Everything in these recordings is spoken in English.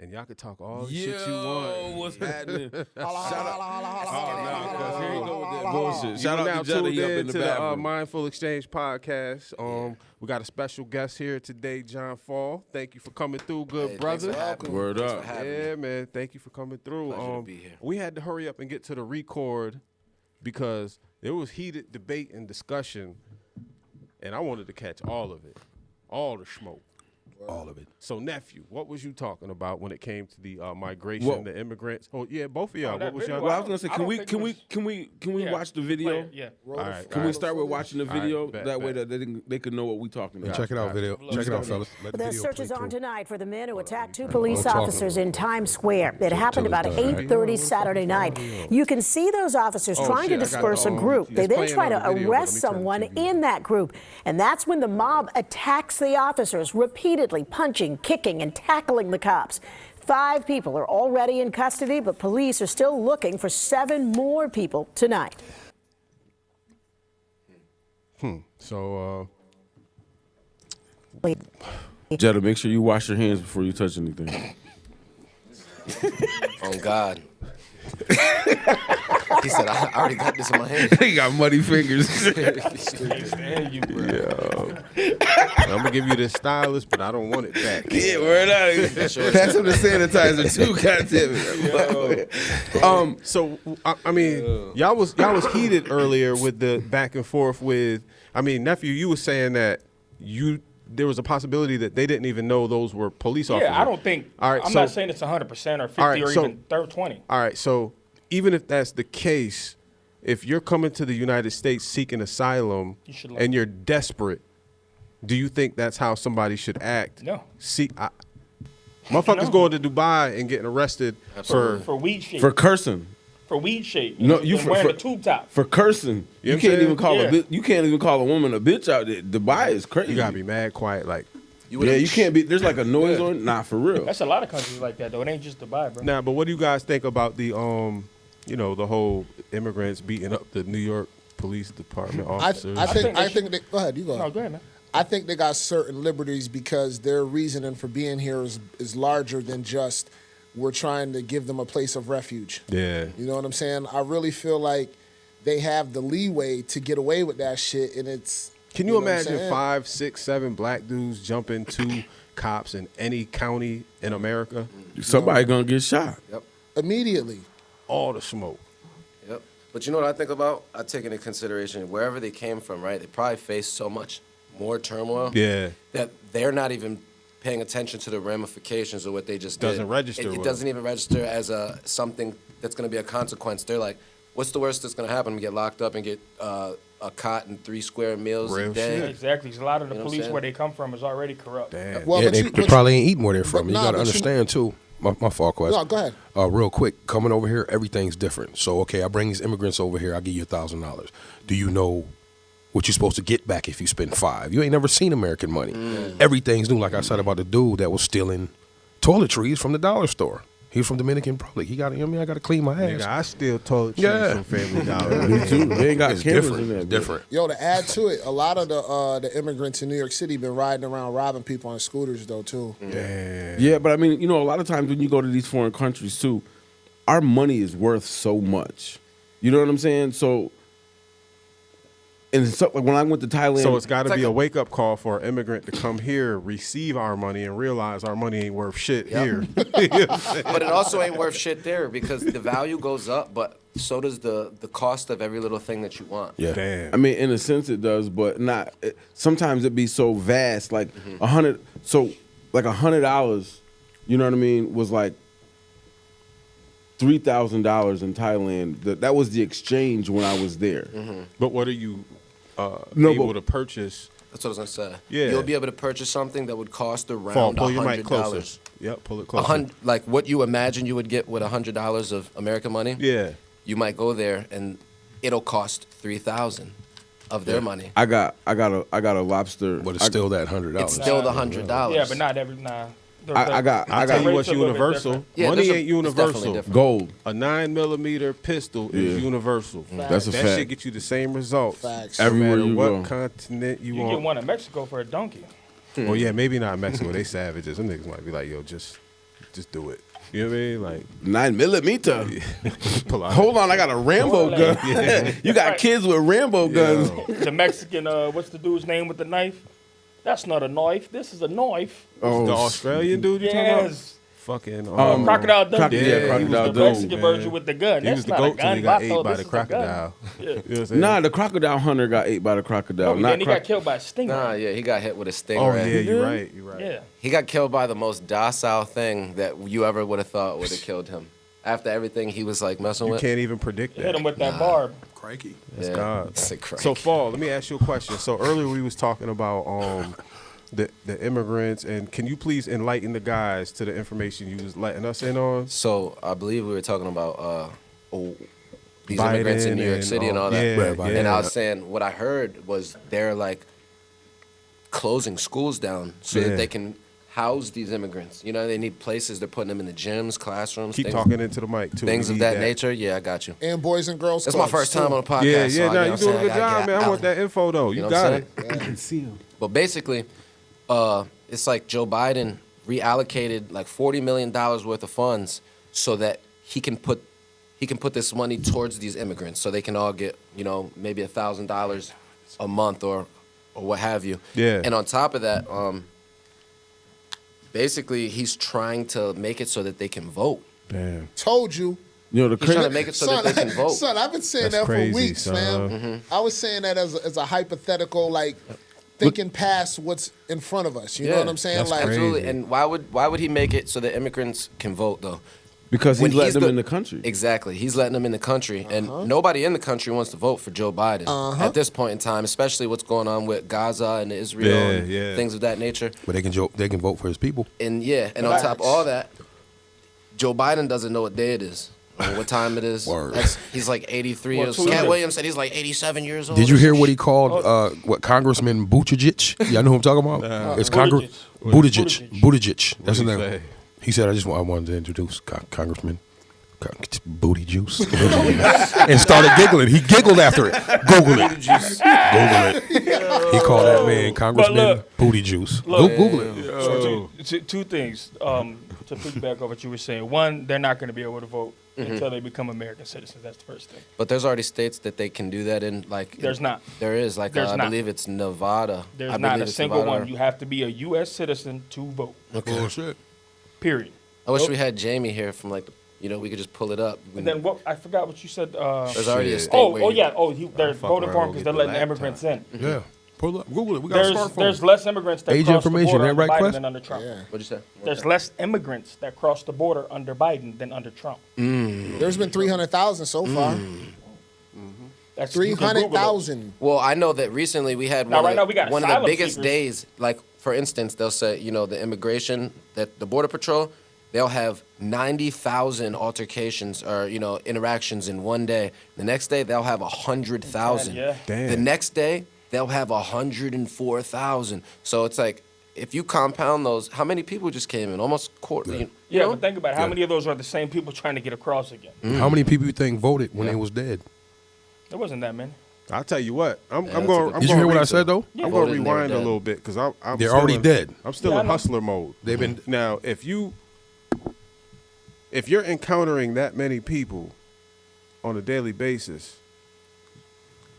and y'all could talk all the shit you want. What's happening? Here you go with that bullshit. Shout out to Juddy up in the bathroom. Mindful Exchange podcast. We got a special guest here today, Jon Fall. Thank you for coming through, good brother. Word up. Yeah, man. Thank you for coming through. Pleasure to be here. We had to hurry up and get to the record because there was heated debate and discussion, and I wanted to catch all of it, all the smoke. All of it. So, nephew, what was you talking about when it came to the migration, the immigrants? Oh, yeah, both of y'all. What was y'all? Well, I was gonna say, can we watch the video? Yeah. All right. Can we start with watching the video? Bet, that way that they could know what we're talking about. Check it out, video. Check it out, fellas. The search is on tonight for the men who attacked two police officers in Times Square. It happened about 8:30 Saturday night. You can see those officers trying to disperse a group. They then try to arrest someone in that group. And that's when the mob attacks the officers, repeatedly punching, kicking, and tackling the cops. 5 people are already in custody, but police are still looking for 7 more people tonight. So, Jetta, make sure you wash your hands before you touch anything. On God. He said, I already got this in my hand. He got muddy fingers. I'm going to give you this stylus, but I don't want it back. Yeah, word out. Pass him the sanitizer, too, goddammit. So, I mean, y'all was heated earlier with the back and forth with, I mean, nephew, you was saying that there was a possibility that they didn't even know those were police officers. Yeah, I don't think. All right, I'm not saying it's 100% or 50 or even 20. All right, so even if that's the case, if you're coming to the United States seeking asylum and you're desperate, do you think that's how somebody should act? No. Motherfuckers going to Dubai and getting arrested for weed shit. For cursing. For weed shit. No, you wearing a tube top. For cursing. You can't even call you can't even call a woman a bitch out there. Dubai is crazy. You gotta be mad quiet, like. You can't be. There's like a noise on it. Nah, for real. That's a lot of countries like that though. It ain't just Dubai, bro. Nah, but what do you guys think about the the whole immigrants beating up the New York Police Department officers? I think they, go ahead. You go ahead. No, go ahead, man. I think they got certain liberties because their reasoning for being here is larger than just we're trying to give them a place of refuge. Yeah. You know what I'm saying? I really feel like they have the leeway to get away with that shit, and it's. Can you imagine 5, 6, 7 black dudes jumping 2 cops in any county in America? Somebody gonna get shot. Yep. Immediately. All the smoke. Yep. But you know what I think about? I take into consideration wherever they came from, right? They probably faced so much more turmoil. Yeah. That they're not even paying attention to the ramifications of what they just did. Doesn't register. It doesn't even register as something that's going to be a consequence. They're like, what's the worst that's going to happen? We get locked up and get a cot and 3 square meals a day. Shit. Exactly. A lot of the police where they come from is already corrupt. Damn. Well, yeah, they probably ain't eating where they're from. You got to understand, too. My fault, question. No, go ahead. Real quick, coming over here, everything's different. So, okay, I bring these immigrants over here. I'll give you $1,000. Do you know what you're supposed to get back if you spend $5? You ain't never seen American money. Everything's new. Like I said about the dude that was stealing toiletries from the dollar store. He was from Dominican Republic. He got, I got to clean my ass. Nigga, I steal toiletries from Family Dollar. Me too. They ain't got It's cameras different. in there. It's different. Yo, to add to it, a lot of the immigrants in New York City been riding around robbing people on scooters, though, too. Yeah, but I mean, a lot of times when you go to these foreign countries, too, our money is worth so much. You know what I'm saying? So, and so, like when I went to Thailand. So it's got to be a wake-up call for an immigrant to come here, receive our money, and realize our money ain't worth shit here. But it also ain't worth shit there because the value goes up, but so does the cost of every little thing that you want. Yeah. Damn. I mean, in a sense it does, but not. Sometimes it be so vast, like $100. So like $100, you know what I mean, was like $3,000 in Thailand. That was the exchange when I was there. But what are you able to purchase? That's what I was gonna say. Yeah. You'll be able to purchase something that would cost around Fall, pull your mic $100. closer. Yep, pull it closer. Like what you imagine you would get with $100 of American money. Yeah. You might go there and it'll cost $3,000 of their money. I got a lobster, But it's still that $100. It's still the $100. Yeah, but not every I got tell you what's universal. Yeah, Money ain't it's universal. definitely different. gold. A 9mm pistol is universal. That's a that fact. shit get you the same results. Facts. No Everywhere matter you what go. continent you You want. get one in Mexico for a donkey. Well, yeah, maybe not Mexico. They savages. Them niggas might be like, yo, just just do it. You know what I mean? Like 9mm. pull out. Hold on, I got a Rambo gun. You got kids with Rambo guns. The Mexican, what's the dude's name with the knife? That's not a knife. This is a knife. Oh, the Australian dude you talking about? Yes. Fucking Crocodile Dundee. Crocodile The Mexican version with the gun. He That's was the not goat a till gun. he got I ate thought by this the is a crocodile. gun. Yeah. You know what I'm saying? Nah, the crocodile hunter got ate by the crocodile. No, he got killed by a stinger. Nah, yeah, he got hit with a stingray. Oh yeah, you're right. You're right. Yeah. He got killed by the most docile thing that you ever would have thought would have killed him. After everything he was like messing You with. can't even predict that. Hit him with that barb. Crikey. That's Yeah. God. It's a crank. So, Fall, let me ask you a question. So earlier we was talking about the immigrants, and can you please enlighten the guys to the information you was letting us in on? So I believe we were talking about these Biden immigrants in New York City and all that. Yeah, And I was saying what I heard was they're like closing schools down so Yeah. that they can house these immigrants. You know, they need places. They're putting them in the gyms, classrooms, Keep things, talking into the mic too. things We of need that nature. Yeah, I got you. And Boys and Girls That's my Clubs, first time too. on a podcast. Yeah, so yeah, I no, you you doing a good job, man. I want that info though. You know got what it. I'm I can see him. But basically, it's like Joe Biden reallocated like $40 million worth of funds so that he can put this money towards these immigrants so they can all get, you know, maybe $1,000 a month or what have you. Yeah. And on top of that, basically he's trying to make it so that they can vote. Damn. Told you. You know the He's trying to crazy. make it so that they can vote. Son, I've been saying That's that crazy, for weeks, son. fam. I was saying that as a hypothetical, like thinking past what's in front of us. You know what I'm saying? that's Like, crazy. Absolutely. And why would he make it so that immigrants can vote though? Because When he's letting them the- in the country. Exactly. He's letting them in the country. And nobody in the country wants to vote for Joe Biden at this point in time, especially what's going on with Gaza and Israel and things of that nature. But they can vote for his people. And and on top of all that, Joe Biden doesn't know what day it is. Or what time it is. Word. He's like 83 years Well, old. too. Cat Williams said he's like 87 years old. Did you hear what he called Congressman Buttigieg? Y'all know who I'm talking about? It's Buttigieg. That's his he name. say? He said, I wanted to introduce Congressman Booty Juice. And started giggling. He giggled after it. Google it. Google it. He called that man Congressman look, Booty Juice. Google it. So two things to piggyback off what you were saying. One, they're not going to be able to vote until they become American citizens. That's the first thing. But there's already states that they can do that in. Like There's not. There is. Like There's I not. believe it's Nevada. There's I not believe a it's single Nevada. one. You have to be a U.S. citizen to vote. Bullshit. Period. I wish we had Jamie here from like, we could just pull it up. And then what? I forgot what you said. There's already a state Oh, where oh you- yeah. Oh, they're fuck voting for around, him because get they're the letting immigrants in. Yeah. Pull up. Google it. We got a smartphone. There's less immigrants that Age cross the information, border ain't under right, Biden Quest? than under Trump. Yeah. What'd you say? There's less immigrants that cross the border under Biden than under Trump. there's been 300,000 so far. That's you can Google it. 300,000. Well, I know that recently we had Now, one, right now we got one of the asylum biggest seekers. days. Like, for instance, they'll say, the immigration, that the Border Patrol, they'll have 90,000 altercations or, interactions in one day. The next day, they'll have 100,000. Yeah. Damn. The next day, they'll have 104,000. So it's like, if you compound those, how many people just came in? Almost quarter. You Yeah, know? but think about it. How many of those are the same people trying to get across again? How many people you think voted when they was dead? There wasn't that many. I'll tell you what. I'm that's a going. good- Did you hear what I said though? I'm going Voted to and they were rewind a dead. little bit because I'm They're still already dead. I'm still Yeah, I in know. hustler mode. They've been Now, if you're encountering that many people on a daily basis,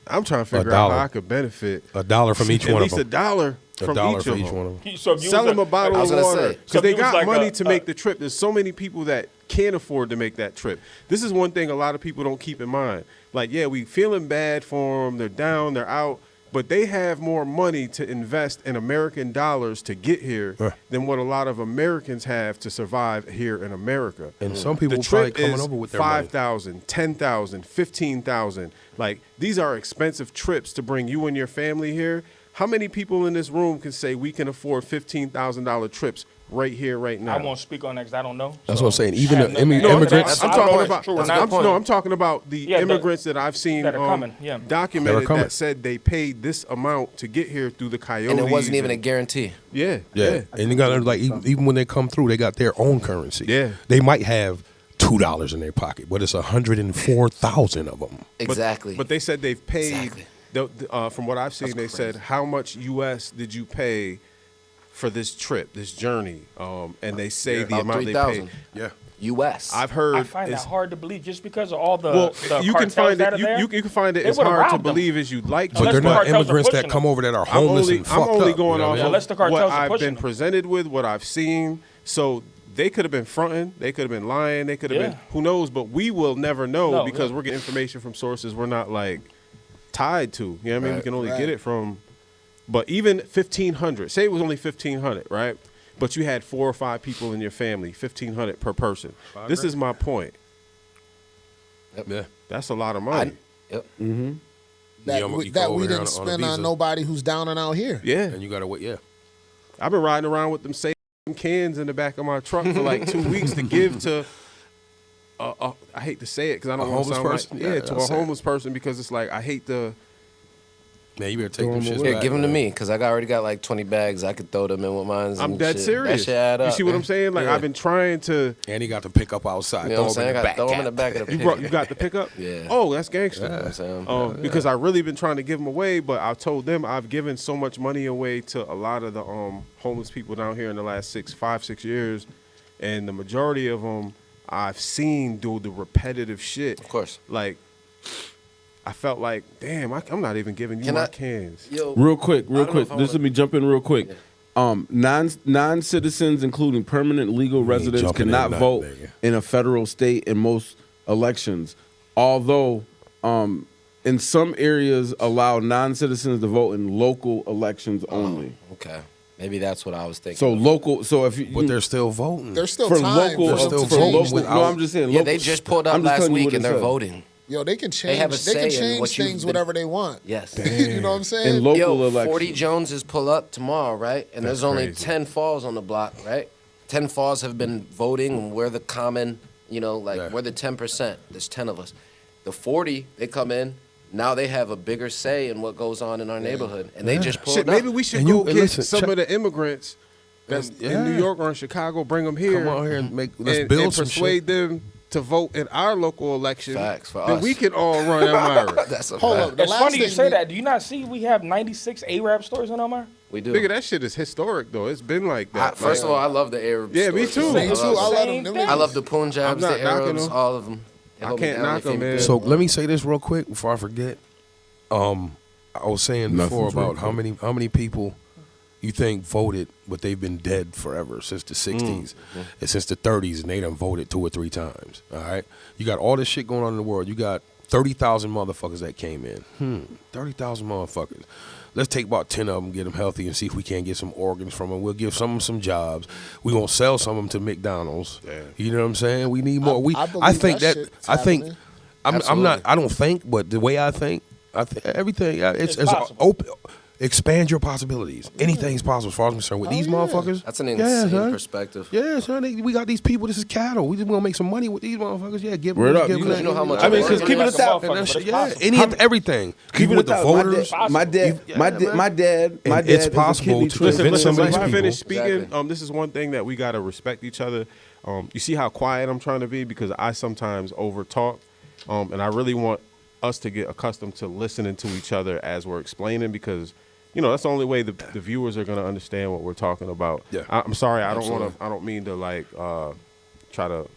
I'm trying to figure out dollar. how I could benefit $1 from each at one of least them. $1 from $1 each for of each them. one of them. So if you Sell was them a bottle I was of gonna water say. because So they if you was got like money a- to make the trip. There's so many people that can't afford to make that trip. This is one thing a lot of people don't keep in mind. Like, yeah, we feeling bad for them. They're down. They're out. But they have more money to invest in American dollars to get here than what a lot of Americans have to survive here in America. And some people The probably trip coming is over with their money. 5,000, 10,000, 15,000. Like, these are expensive trips to bring you and your family here. How many people in this room can say we can afford $15,000 trips right here, right now? I won't speak on that because I don't know. That's what I'm saying. Even I the have no- immigrants. I'm I don't know talking if about. it's true or not. I'm talking about the Yeah, immigrants that I've seen that are coming, yeah. documented That are coming. that said they paid this amount to get here through the coyotes. And it wasn't even a guarantee. Yeah, Yeah. And you got like even when they come through, they got their own currency. Yeah. They might have $2 in their pocket, but it's 104,000 of them. Exactly. But they said they've paid. Exactly. From what I've seen, they said how much U.S. did you pay for this trip, this journey, and they say the About amount they 3,000. pay. Yeah. U.S. I've heard. I find that hard to believe just because of all the you can cartels find that it. are there. You can find it They as would've hard to robbed them. believe as you'd like to. But they're the not cartels are immigrants that pushing come them. over that are homeless and I'm fucked only up. going you know off what I mean? Unless the cartels what are I've pushing been them. presented with, what I've seen. So they could have been fronting, they could have been lying, they could have been who knows, but we will never know because we're getting information from sources we're not like tied to. You know what I mean? We can only get it from. But even 1,500, say it was only 1,500, right? But you had 4 or 5 people in your family, 1,500 per person. This is my point. Yep. Yeah. That's a lot of money. Yep. That You we, go that over we here didn't on a spend on visa. nobody who's down and out here. Yeah. And you gotta wait. Yeah. I've been riding around with them same cans in the back of my truck for like 2 weeks to give to. I hate to say it because I don't A want to homeless sound person? like Yeah, to I'll a say it. homeless person because it's like I hate to. Man, you better take them shits Yeah, back. give them to man. me because I already got like 20 bags. I could throw them in with mine. I'm dead serious. That shit add up. You see what I'm saying? Like Yeah. I've been trying to. And he got to pick up outside. You know what I'm throw saying? him I in the got back. to throw them in the back of the You got the pickup? Yeah. Oh, that's gangster. You know what I'm saying? Because I really been trying to give them away, but I told them I've given so much money away to a lot of the homeless people down here in the last 5, 6 years, and the majority of them I've seen do the repetitive shit. Of course. Like I felt like, damn, I'm not even giving you Can my I- cans. Yo, Real quick. I don't know if I Just let wanna- me jump in real quick. Non-citizens, including permanent legal residents, jumping in cannot nothing, vote nigga. in a federal, state, and most elections. Although, in some areas, allow non-citizens to vote in local elections only. Okay. Maybe that's what I was thinking. So local. So if you, But they're still voting. There's still for time local, for them still to for voting change. local. without- No, I'm just saying. yeah, Local, they just pulled up I'm just last telling you week what and it they're said. voting. Yo, they can change. have a They can say in change what you've things been- whatever they want. Yes. You know what I'm saying? In local Yo, elections. 40 Joneses pull up tomorrow, right? And there's only crazy. 10 falls on the block, right? 10 falls have been voting, and we're the common, we're the 10%. There's 10 of us. The 40, they come in. Now they have a bigger say in what goes on in our neighborhood, and they just pulled Shit, up. maybe we should And go you- get listen, some check- of the immigrants that's in New York or in Chicago, bring them here. Come on here and let's and build some persuade them to vote in our local election. Facts for then us. we can all run Elmira. That's a Hold fact. up. The It's last funny you thing say we- that. Do you not see we have 96 Arab stores in Omar? We do. Nigga, that shit is historic though. It's been like that. First of all, I love the Arab Yeah, me stores. too. Me too. I love them. Them I niggas- love the Punjabs, I'm not the knocking Arabs, them. all of them. They I hold me can't down. knock They feed them, me man. good. So let me say this real quick before I forget. I was saying before Nothing's real about how many people you think voted, but they've been dead forever since the 60s and since the 30s, and they done voted 2 or 3 times. All right, you got all this shit going on in the world. You got 30,000 motherfuckers that came in. 30,000 motherfuckers. Let's take about 10 of them, get them healthy, and see if we can't get some organs from them. We'll give some of them some jobs. We're gonna sell some of them to McDonald's. Yeah. You know what I'm saying? We need more. I believe think that that. shit's I think. happening. I'm not. Absolutely. I don't think, but the way I think everything. It's possible. open. Expand your possibilities. Anything's possible as far as I'm concerned. With these motherfuckers, That's an insane son. perspective. Yeah, son. We got these people. This is cattle. We just want to make some money with these motherfuckers. Yeah, give Word up. give You them. You know how much I mean, work because it keep it is? a thousand. And that But shit, it's yeah, possible. any and everything. Keep Even it with the a voters. thousand. My dad. My dad. And is it's a possible kidney to transplant convince some of Listen, these let me people. finish speaking. Exactly. This is one thing that we gotta respect each other. You see how quiet I'm trying to be because I sometimes over talk, and I really want us to get accustomed to listening to each other as we're explaining because that's the only way the viewers are gonna understand what we're talking about. Yeah. I'm sorry, I Absolutely. don't mean to like try to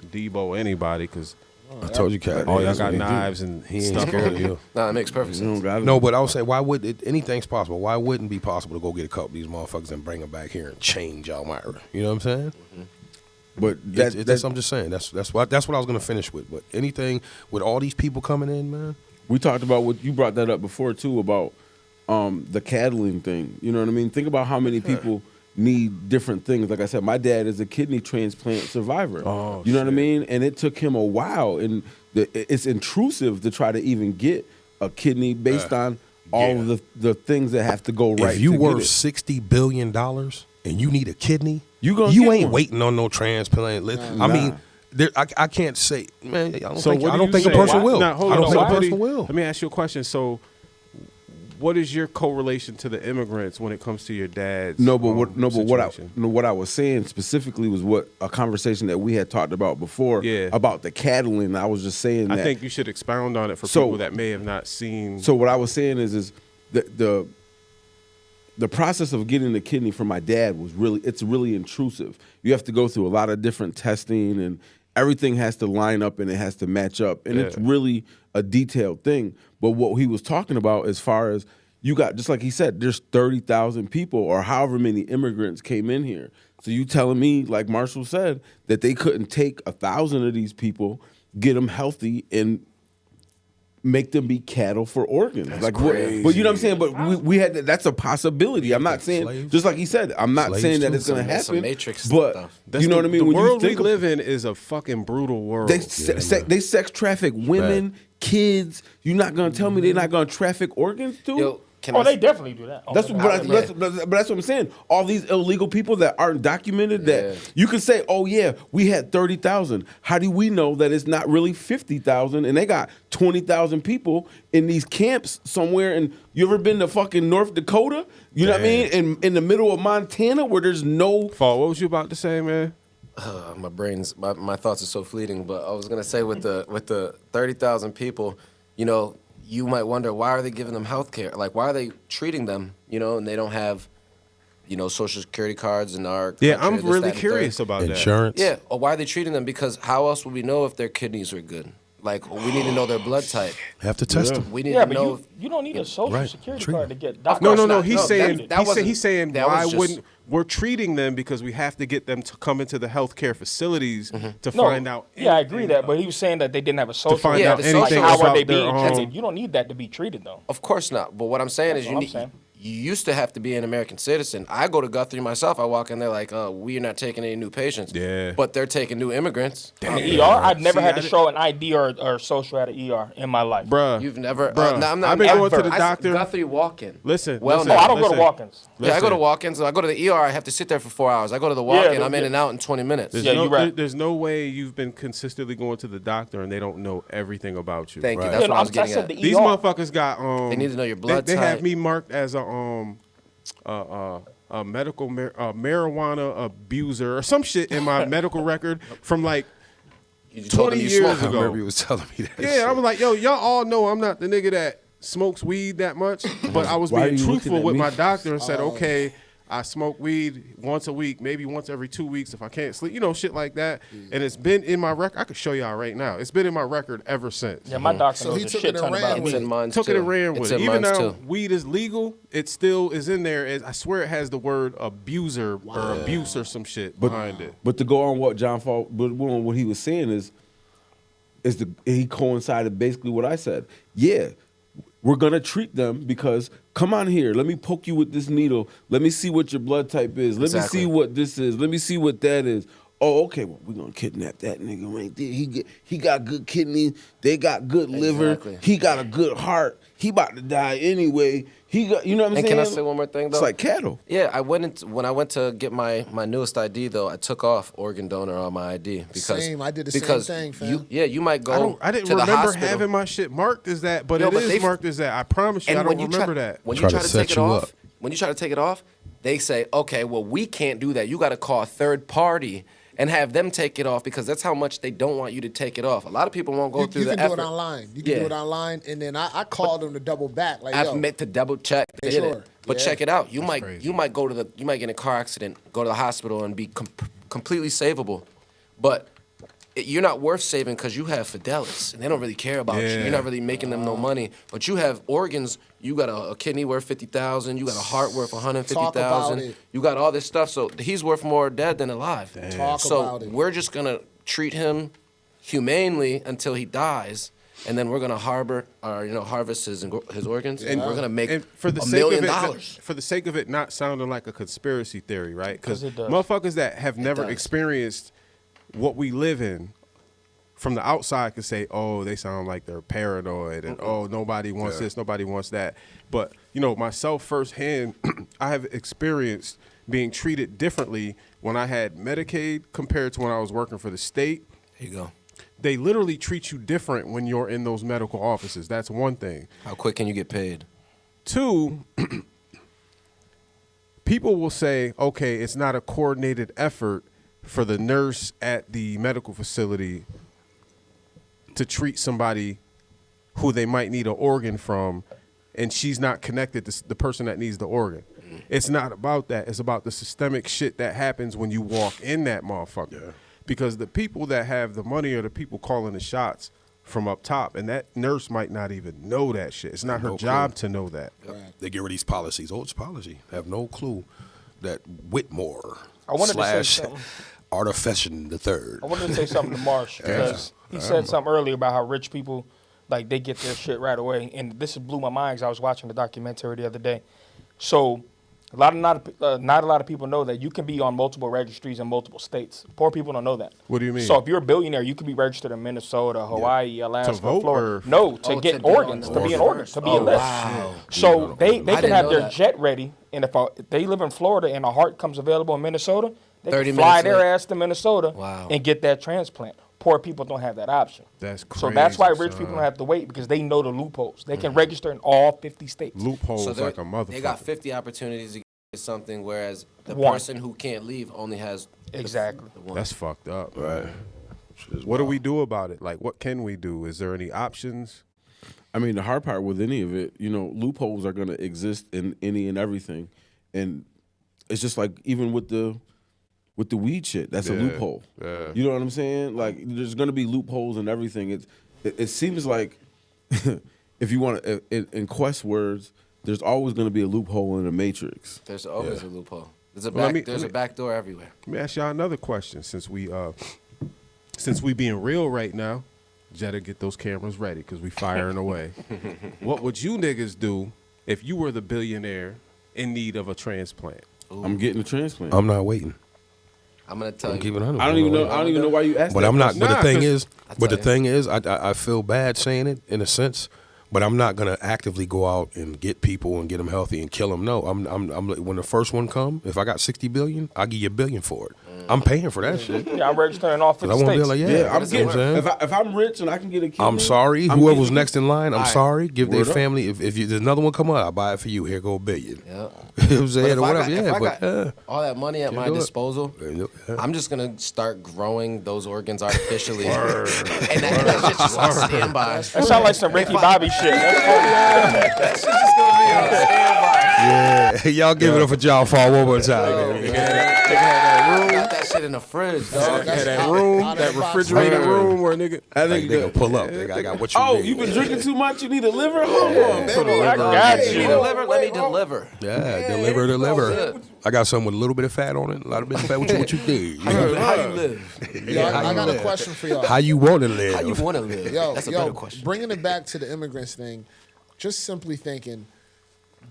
debo anybody because I told you, Cat. all y'all got knives and He ain't stuff. scared of you. No, it makes perfect You don't sense. got it. No, but I would say, why would anything's possible? Why wouldn't it be possible to go get a couple of these motherfuckers and bring them back here and change Elmira? You know what I'm saying? But That's I'm just saying. That's what I was gonna finish with. But anything with all these people coming in, man. we talked about what you brought that up before too about the cattling thing. You know what I mean? Think about how many people need different things. Like I said, my dad is a kidney transplant survivor. Oh, you know what I shit. mean? And it took him a while, and it's intrusive to try to even get a kidney based on all of the things that have to go right. If you to get worth it. $60 billion and you need a kidney, You gonna you get ain't one. waiting on no transplant. I mean, I can't say, man. I don't So think, what I do don't you think a say? person will. Now, hold I on, don't think a somebody- person will. Let me ask you a question. So, what is your correlation to the immigrants when it comes to your dad's? What I was saying specifically was what a conversation that we had talked about before about the cattling. I was just saying that I think you should expound on it for So- people that may have not seen. So what I was saying is the the process of getting the kidney from my dad was it's really intrusive. You have to go through a lot of different testing, and everything has to line up and it has to match up. And it's really a detailed thing. But what he was talking about, as far as you got, just like he said, there's 30,000 people or however many immigrants came in here. So you telling me, like Marshall said, that they couldn't take 1,000 of these people, get them healthy, and make them be cattle for organs? That's like, crazy. But you know what I'm saying? But we had that's a possibility. I'm not saying slaves. Just like he said. I'm not saying that it's going to happen. Matrix but stuff. You know what I mean? The when world you think we live in is a fucking brutal world. They sex traffic women, kids. You're not going to tell me they're not going to traffic organs too? Yo, they definitely do that. That's what I'm saying. All these illegal people that aren't documented, that you can say, oh yeah, we had 30,000. How do we know that it's not really 50,000 and they got 20,000 people in these camps somewhere? And you ever been to fucking North Dakota? You know what I mean? In the middle of Montana where there's no... Fall, what was you about to say, man? My thoughts are so fleeting, but I was gonna say with the 30,000 people, you know, you might wonder, why are they giving them health care? Like, why are they treating them, you know, and they don't have, you know, Social Security cards in our country? Yeah, I'm really curious about that. Insurance? Yeah, or why are they treating them? Because how else would we know if their kidneys are good? Like, we need to know their blood type. Have to test them. We need to know. You don't need a Social Security card to get No. not. He's saying that why was just- wouldn't we're treating them because we have to get them to come into the healthcare facilities to find out. Yeah, I agree that, but he was saying that they didn't have a social. To find Yeah, out the anything social- How about are they their being treated? own. You don't need that to be treated though. Of course not. But what I'm saying is, you used to have to be an American citizen. I go to Guthrie myself. I walk in there like, we are not taking any new patients. Yeah. But they're taking new immigrants. In the ER, I've never had to show an ID or social at an ER in my life. Bruh. You've never. Bruh. No, I'm not. I've been going to the I- doctor. Guthrie walk-in. Listen. Well, listen, Oh, I don't go to listen. walk-ins. Yeah, I go to Listen. walk-ins. I go to the ER. I have to sit there for 4 hours. I go to the walk-in. I'm in and out in 20 minutes. There's Yeah, no, you're right. there's no way you've been consistently going to the doctor and they don't know everything about you. Thank you. Right. That's Yeah, what I was I getting said at. the These ER. motherfuckers got They need to know your blood They have type. me marked as a medical marijuana abuser or some shit in my medical record from like You told 20 them you years smoke. I ago. remember you was telling me that. Yeah, shit. I was like, yo, y'all all know I'm not the nigga that smokes weed that much, but I was Why are being you looking truthful at with me? my doctor and said, okay, I smoke weed once a week, maybe once every 2 weeks if I can't sleep, you know, shit like that. And it's been in my record. I could show y'all right now. It's been in my record ever since. Yeah, my doctor So knows he a took shit it ton and about ran it. with It's in mine Took too. it and ran with It's it. in Even mine though too. weed is legal, it still is in there. I swear it has the word abuser or abuse or some shit behind it. But to go on what Jon Fall, but what he was saying is he coincided basically what I said. Yeah, we're gonna treat them because come on here, let me poke you with this needle. Let me see what your blood type is. Let Exactly. me see what this is. Let me see what that is. Oh, okay. Well, we're gonna kidnap that nigga right there. He got good kidneys. They got good liver. Exactly. He got a good heart. He about to die anyway. He got, you know what I'm And saying? can I say one more thing though? It's like cattle. Yeah, when I went to get my newest ID though, I took off organ donor on my ID because Same, I did the same because thing, fam. you might go. I didn't to the remember hospital. having my shit marked as that, but No, it but is they- marked as that. I promise you, I don't remember that. When you Try try to to set take it you off, up. when you try to take it off, they say, okay, well we can't do that. You got to call a third party and have them take it off because that's how much they don't want you to take it off. A lot of people won't go through You the can do effort. it online. You can Yeah. do it online, and then I called them to double back. Like, I've yo, meant to double check. They did Sure. it. But Yeah. check it out. You might crazy. you might get in a car accident, go to the hospital, and be completely savable. But you're not worth saving because you have Fidelis, and they don't really care about you. Yeah. You're not really making them no money. But you have organs. You got a kidney worth $50,000. You got a heart worth Talk $150,000. about it. You got all this stuff. So he's worth more dead than alive. Talk so about it. we're just gonna treat him humanely until he dies. And then we're gonna harvest his organs, and we're gonna make And for the $1 sake million. of it, for the sake of it not sounding like a conspiracy theory, right? Because 'Cause it does. motherfuckers that have never does. experienced what we live in from the outside can say, oh, they sound like they're paranoid and oh, nobody wants this, nobody wants that. But, you know, myself firsthand, I have experienced being treated differently when I had Medicaid compared to when I was working for the state. There you go. They literally treat you different when you're in those medical offices. That's one thing. How quick can you get paid? Two, people will say, okay, it's not a coordinated effort for the nurse at the medical facility to treat somebody who they might need an organ from, and she's not connected to the person that needs the organ. It's not about that. It's about the systemic shit that happens when you walk in that motherfucker. Yeah. Because the people that have the money are the people calling the shots from up top, and that nurse might not even know that shit. It's not her job to know that. Yep. Right. They get rid of these policies. Oh, it's policy. Have no clue that Whitmore Artifician III. I wanted to say something to Marsh because he said something earlier about how rich people, like, they get their shit right away. And this blew my mind because I was watching the documentary the other day. So not a lot of people know that you can be on multiple registries in multiple states. Poor people don't know that. What do you mean? So if you're a billionaire, you can be registered in Minnesota, Hawaii, Alaska, to vote, Florida. No, to get organs, to be an organ, to be a list. Wow. So they can have their jet ready, and if they live in Florida and a heart comes available in Minnesota, they can fly their ass to Minnesota and get that transplant. Poor people don't have that option. That's crazy. So that's why rich people don't have to wait, because they know the loopholes. They can register in all 50 states. Loopholes like a motherfucker. They got 50 opportunities to get something, whereas the person who can't leave only has exactly the one. That's fucked up. Right. What do we do about it? Like, what can we do? Is there any options? I mean, the hard part with any of it, loopholes are going to exist in any and everything. And it's just like even with the weed shit, that's a loophole. Yeah. You know what I'm saying? Like, there's going to be loopholes in everything. It seems like if you want to, in Quest words, there's always going to be a loophole in a matrix. There's always a loophole. There's a back door everywhere. Let me ask y'all another question. Since we being real right now, Jetta, get those cameras ready because we firing away. What would you niggas do if you were the billionaire in need of a transplant? Ooh. I'm getting a transplant. I'm not waiting. I'm gonna tell you. I don't even know why you asked. But I'm not. But the thing is, I feel bad saying it in a sense. But I'm not gonna actively go out and get people and get them healthy and kill them. No, I'm when the first one come, if I got 60 billion, I'll give you $1 billion for it. I'm paying for that shit. Yeah, I'm registering off 50 states. Be like, I'm getting. If I'm rich and I can get a kidney, I'm sorry. Whoever was next in line, I'm sorry. Give their family. If there's another one come up, I'll buy it for you. Here go $1 billion. Yeah. You know what I'm saying? Or whatever. If I got all that money at my disposal, I'm just gonna start growing those organs artificially, and that shit's just on standby. That sounds like some Ricky Bobby shit. That shit's just gonna be on standby. Yeah, y'all give it up for Jon Fall one more time. Got that shit in the fridge, dog. That refrigerated room where nigga. I think they gonna pull up. I got what you need. You been drinking too much? You need a liver? Hold on, baby. I got you. You need a liver? Let me deliver. Yeah, deliver the liver. I got something with a little bit of fat on it, a lot of bit of fat. What you did? How you live? I got a question for y'all. How you want to live? How you want to live? That's a better question. Bringing it back to the immigrants thing, just simply thinking,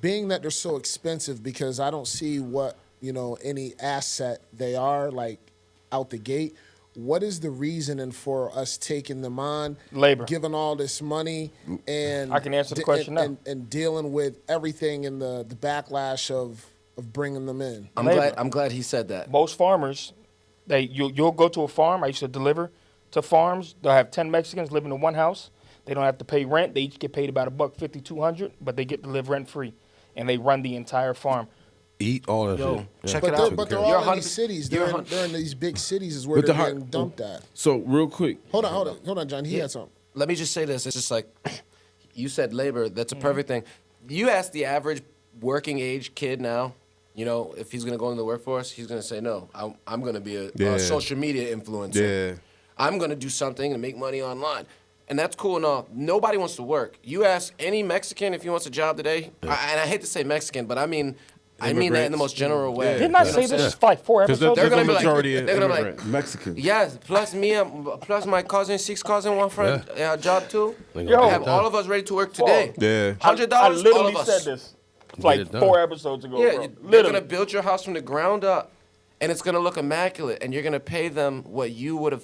being that they're so expensive, because I don't see what, any asset they are, like, out the gate. What is the reasoning for us taking them on? Labor. Giving all this money and I can answer the question now. And dealing with everything in the backlash of bringing them in. I'm glad he said that. Most farmers, you'll go to a farm. I used to deliver to farms. They'll have 10 Mexicans living in one house. They don't have to pay rent. They each get paid about $150, $200, but they get to live rent free, and they run the entire farm. Eat all of it. Check it out. But they're all in these cities. They're in these big cities is where they're getting dumped at. So real quick. Hold on, John. He had something. Let me just say this. It's just like you said, labor. That's a perfect thing. You ask the average working age kid now, if he's going to go into the workforce, he's going to say, no, I'm going to be a social media influencer. Yeah. I'm going to do something and make money online. And that's cool and all. Nobody wants to work. You ask any Mexican if he wants a job today, and I hate to say Mexican, but I mean that in the most general way. Didn't I say this for like 4 episodes? They're going to be like, Mexicans. Yes, plus my cousin, 6 cousin, one friend, job too. Yo, have all of us ready to work today. Yeah. $100, I literally all of us. said this like 4 episodes ago. Yeah, bro. they're going to build your house from the ground up, and it's going to look immaculate, and you're going to pay them what you would have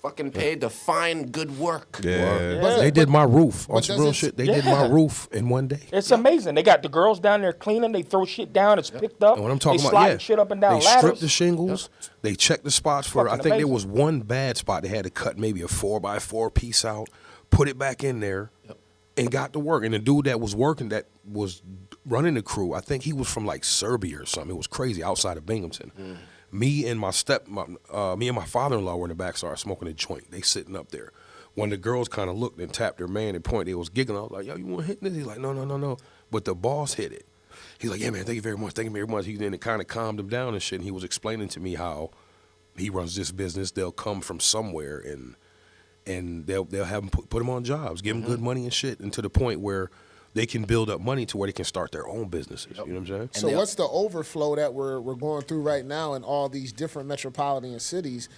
fucking paid to find good work. Yeah. They did my roof on some real shit. They did my roof in one day. It's amazing. They got the girls down there cleaning. They throw shit down. It's picked up. And what I'm talking they about, slide shit up and down they ladders. stripped the shingles. They checked the spots for. I think amazing. there was one bad spot. They had to cut maybe a 4x4 piece out, put it back in there, and got to work. And the dude that was working, that was running the crew, I think he was from like Serbia or something. It was crazy, outside of Binghamton. Me and my father-in-law were in the back, started smoking a joint. They sitting up there. When the girls kind of looked and tapped their man and pointed, they was giggling. I was like, yo, you want to hit this? He's like, no. But the boss hit it. He's like, yeah, man, thank you very much. Thank you very much. He then it kind of calmed him down and shit. And he was explaining to me how he runs this business. They'll come from somewhere and they'll have him put him on jobs, give him good money and shit, and to the point where they can build up money to where they can start their own businesses. You know what I'm saying? So what's the overflow that we're going through right now in all these different metropolitan cities,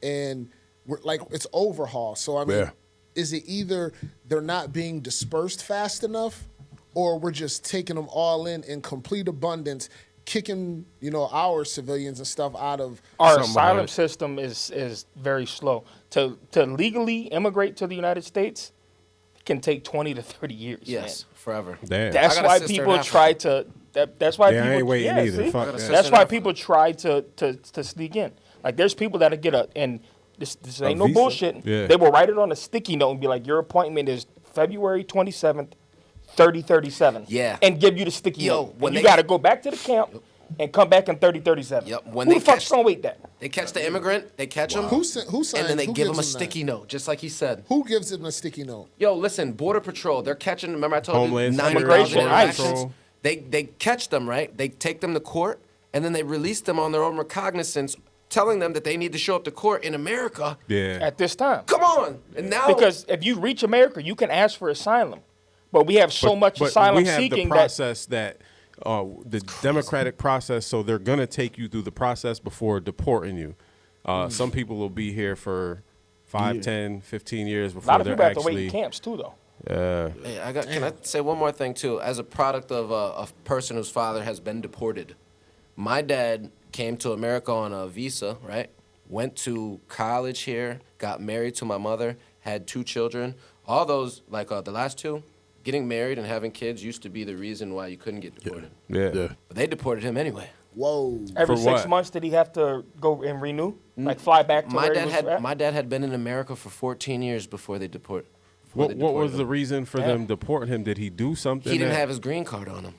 and we're like it's overhaul. So I mean, is it either they're not being dispersed fast enough, or we're just taking them all in complete abundance, kicking our civilians and stuff out of our asylum system is very slow to legally immigrate to the United States. Can take 20 to 30 years. Yes, forever. Damn. That's why people try to. That's why people. I ain't waiting either. See? Fuck That's why people try to sneak in. Like there's people that'll get and this ain't no visa? bullshit. Yeah. They will write it on a sticky note and be like, your appointment is February 27th, 3037. Yeah. And give you the sticky note. when you they- got to go back to the camp and come back in 3037. Yep. Who the fuck's gonna wait that? They catch the immigrant, they catch him, Who signs? and then they who give him a gives them that? sticky note, just like he said. Who gives him a sticky note? Yo, listen, Border Patrol, they're catching, remember I told Homeland you, Security, 9,000 Border interactions. Patrol. They catch them, right? They take them to court, and then they release them on their own recognizance, telling them that they need to show up to court in America. Yeah. At this time. Come on. And now. Because if you reach America, you can ask for asylum. But we have so much asylum we have seeking the process that the democratic process, so they're going to take you through the process before deporting you. Some people will be here for 5, 10, 15 years a before lot of they're people have to wait actually. in camps too, though. Hey, can I say one more thing, too? As a product of a person whose father has been deported, my dad came to America on a visa, right? Went to college here, got married to my mother, had 2 children. All those, like the last 2, getting married and having kids used to be the reason why you couldn't get deported. Yeah. But they deported him anyway. Whoa. Every For 6 what? months, did he have to go and renew? Like fly back to where he was at? My dad had been in America for 14 years before they deported. What was the reason for them deporting him? Did he do something? He didn't that- have his green card on him.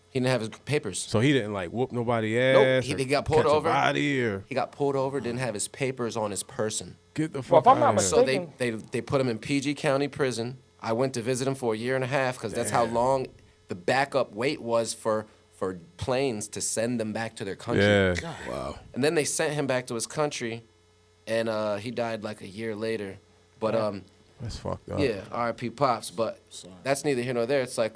He didn't have his papers. So he didn't like whoop nobody Nope, ass. he or got pulled catch a over. body or He got pulled over, didn't have his papers on his person. get the Well, fuck if I'm out not of So here. they put him in PG County Prison. I went to visit him for a year and a half because that's how long the backup wait was for planes to send them back to their country. Yeah. Wow. And then they sent him back to his country, and he died like a year later. But That's fucked up. yeah, R.I.P. Pops. But that's neither here nor there. It's like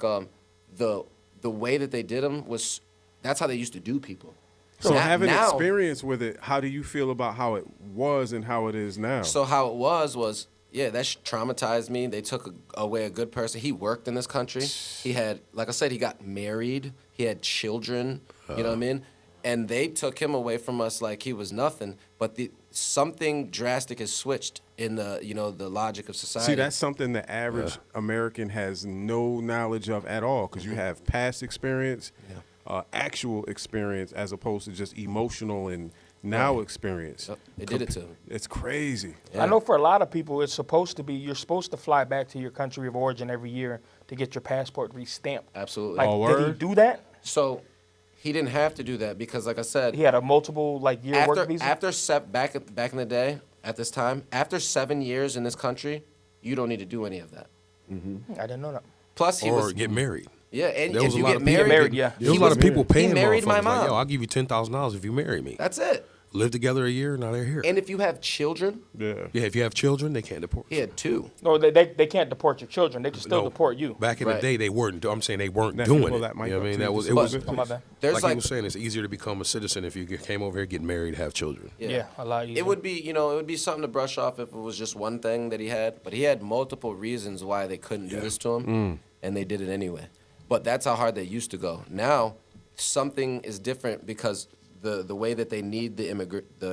the way that they did him was that's how they used to do people. So Now- having now- experience with it, how do you feel about how it was and how it is now? So how it was yeah, that traumatized me. They took away a good person. He worked in this country. He had, like I said, he got married. He had children. You know what I mean? And they took him away from us like he was nothing. But something drastic has switched in the the logic of society. See, that's something the average American has no knowledge of at all because you have past experience, actual experience, as opposed to just emotional and now experience. Yep, they did it to him. It's crazy. Yeah. I know for a lot of people, it's supposed to be, you're supposed to fly back to your country of origin every year to get your passport re-stamped. Absolutely. Like, Oh, did he word? do that? So he didn't have to do that because, like I said, He had a multiple, year work visa? back in the day, at this time, after 7 years in this country, you don't need to do any of that. I didn't know that. Plus, he Or was get married. yeah, and There if was a you lot get of people married, married, yeah. There was a lot of people paying married my motherfuckers like, mom. yo, I'll give you $10,000 if you marry me. That's it. Live together a year, now they're here. And if you have children, Yeah. Yeah, if you have children, they can't deport. he had 2. No, they can't deport your children. They can still No, deport you. Back in the Right. day, they weren't. I'm saying they weren't Now, doing people it. that might You know what I go mean? to That was the it was. Oh, my bad. There's Like like he was saying, it's easier to become a citizen if you came over here, get married, have children. Yeah, a lot easier. It would be, it would be something to brush off if it was just one thing that he had. But he had multiple reasons why they couldn't do this to him, and they did it anyway. But that's how hard they used to go. Now, something is different because the way that they need the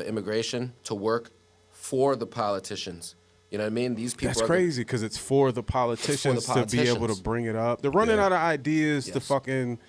immigration to work for the politicians. You know what I mean? These people. That's are crazy because it's for the politicians to be able to politicians. bring it up. They're running out of ideas to Yes. fucking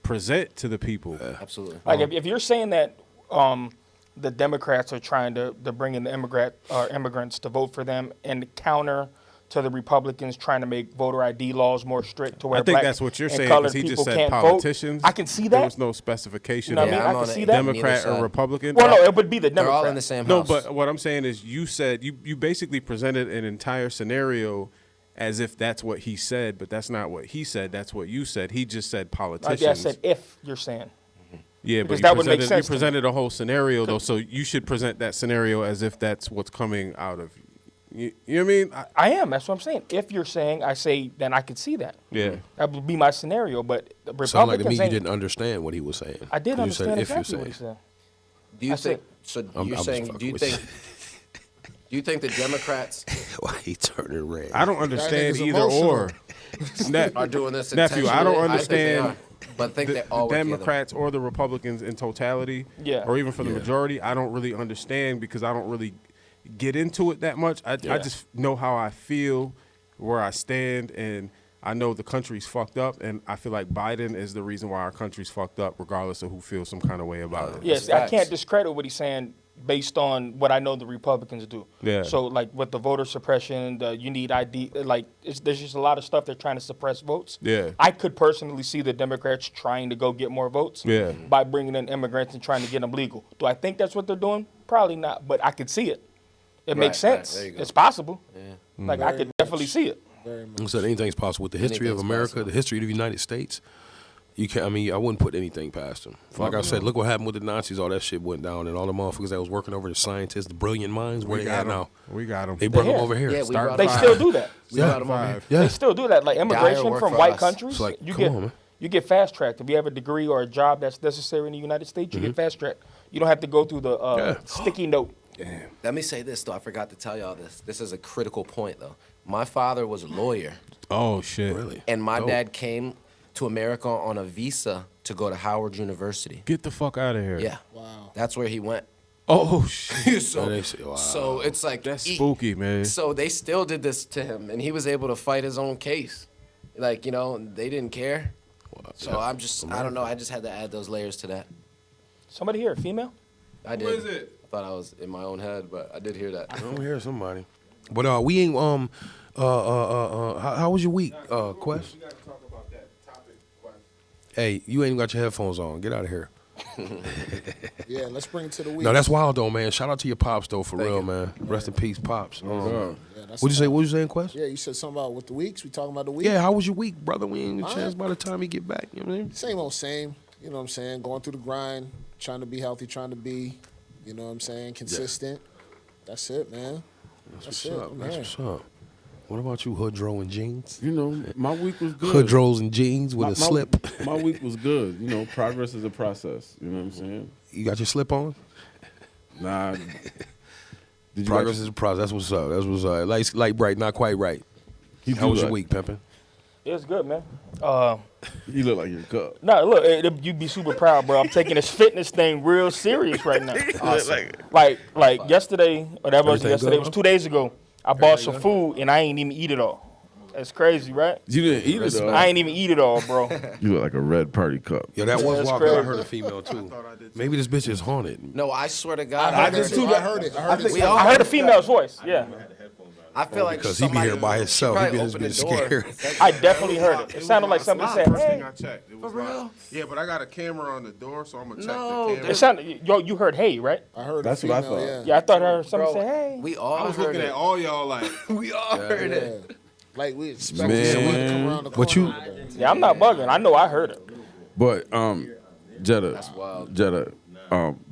present to the people. Absolutely. Like, if you're saying that the Democrats are trying to bring in the immigrants to vote for them and counter to the Republicans trying to make voter ID laws more strict to where I think black that's what you're and saying colored because he people just said can't politicians. vote. I can see There that. was no specification. You know what I of mean? I I'm can on see it. that. Democrat Neither or side. Republican. Well, no, it would be the They're Democrat. all in the same No, house. but what I'm saying is you said you basically presented an entire scenario as if that's what he said, but that's not what he said. That's what you said. He just said politicians. I said if you're saying. Yeah, because but that would make sense. You presented a whole scenario, though, so you should present that scenario as if that's what's coming out of you. You know what I mean? I am. That's what I'm saying. If you're saying, I say, then I could see that. Yeah. That would be my scenario. But the Republicans Sound like to me you didn't understand what he was saying. I did understand if exactly what he said. Do you I think? said- So you're saying? Do you think? Do you think the Democrats Why he turning red? I don't understand nigga's either or. are doing this Nephew, I don't intentionally? understand I think they are, but I think they the all work together. Democrats or the Republicans in totality, Yeah. or even for the majority. I don't really understand because I don't really get into it that much. I just know how I feel, where I stand, and I know the country's fucked up, and I feel like Biden is the reason why our country's fucked up, regardless of who feels some kind of way about it. Yes, I facts. can't discredit what he's saying based on what I know the Republicans do. Yeah. So, like, with the voter suppression, you need ID, like, there's just a lot of stuff they're trying to suppress votes. Yeah. I could personally see the Democrats trying to go get more votes Yeah. by bringing in immigrants and trying to get them legal. Do I think that's what they're doing? Probably not, but I could see it. It makes Right, sense. there you go. It's possible. Yeah. Like, I could definitely see it. Very much. I said anything's possible with the history of Anything's America, possible. the history of the United States. You can't. I mean, I wouldn't put anything past them. Like I said, look what happened with the Nazis. All that shit went down, and all the motherfuckers that was working over the scientists, the brilliant minds, where they at now? We got them. They brought them here. over here. Yeah, we Start brought They them still out. do that. We brought them over here. Yeah. They still do that. Like immigration work from for white us. countries, It's like, you come get on, man. you get fast tracked. If you have a degree or a job that's necessary in the United States, you get fast tracked. You don't have to go through the sticky note. Let me say this though. I forgot to tell y'all this. This is a critical point though. My father was a lawyer, Oh shit! Really? and my Dope. dad came to America on a visa to go to Howard University. Get the fuck out of here! Yeah. Wow. That's where he went. Oh shit! so, And they say, wow. so it's like That's spooky, man. So they still did this to him, and he was able to fight his own case. Like, you know, they didn't care. So I don't know. I just had to add those layers to that. Somebody here, female? I did. Who is it? I thought I was in my own head, but I did hear that. I don't hear somebody. But we ain't how was your week, Quest? We got to talk about that topic. Hey, you ain't even got your headphones on. Get out of here. Yeah, let's bring it to the week. No, that's wild though, man. Shout out to your pops though, for Thank real, you. man. Rest in peace, pops. Yeah, that's What'd you say? fine. What you saying, Quest? Yeah, you said something about with the weeks. We talking about the week? Yeah, how was your week, brother? We ain't a All chance right. by the time you get back. You know what I mean? Same old same. You know what I'm saying? Going through the grind, trying to be healthy, trying to be, you know what I'm saying, consistent. That's it, man. That's it. I'm That's here. what's up. What about you, Hoodro and jeans? You know, my week was good. Hoodros and jeans with a slip. My week was good. You know, progress is a process. You know what I'm saying? You got your slip on? Nah. Did you Progress guys- is a process. That's what's up. That's what's up. Light bright, not quite right. He How do was your that. week, Pimpin'? It was good, man. He look like your cup. No, look, you'd be super proud, bro. I'm taking this fitness thing real serious right now. Like yesterday, or that wasn't Everything yesterday, good, it was 2 days ago. I bought some food and I ain't even eat it all. That's crazy, right? You didn't eat it though. I ain't even eat it all, bro. You look like a red party cup. Yeah, that was That's wild. 'Cause I crazy. heard a female too. Maybe this bitch is haunted. No, I swear to God. I did too. I heard it. I heard it. We all I heard a female's voice. Yeah, I feel like Because he be here by himself. He be just being scared. I definitely heard it. It sounded like somebody said, First "Hey." thing I checked. It was like, yeah, but I got a camera on the door, so I'm gonna check No, the camera. It sounded. Yo, you heard "Hey," right? I heard That's a what I female, thought. Yeah. Yeah, I thought I heard somebody Bro, say, "Hey." we all I was heard looking it. at all y'all like, We all heard Yeah. it. Like we expect Man. someone to come around the But corner. Yeah, I'm not bugging. I know I heard it. But Jetta, wild. Jetta,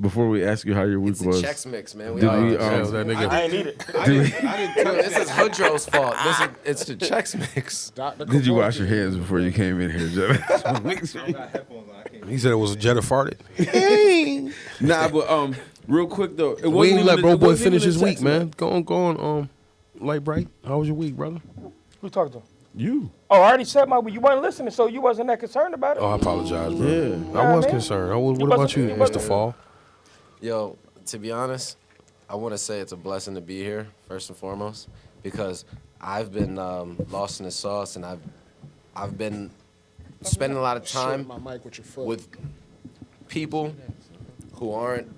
before we ask you how your week It's a was, Chex Mix, man. We did all we Yeah, that nigga. I ain't eat it. I didn't touch This is Hoodro's fault. It's the Chex Mix. Dr. did you Kapoki. wash your hands before you came in here, Jetta? He said it was a Jetta farted. Nah, but real quick though, it We wasn't ain't let even- bro it boy wasn't finish even his a week, text, man. Go on. Light bright. How was your week, brother? Who talking to? You. Oh, I already said my. You weren't listening, so you wasn't that concerned about it. Oh, I apologize, bro. Yeah. I was man. concerned. What You about wasn't- you, you Mr. wasn't- Fall? Yo, to be honest, I want to say it's a blessing to be here, first and foremost, because I've been lost in the sauce, and I've been spending a lot of time Shit, my mic with your foot. with people who aren't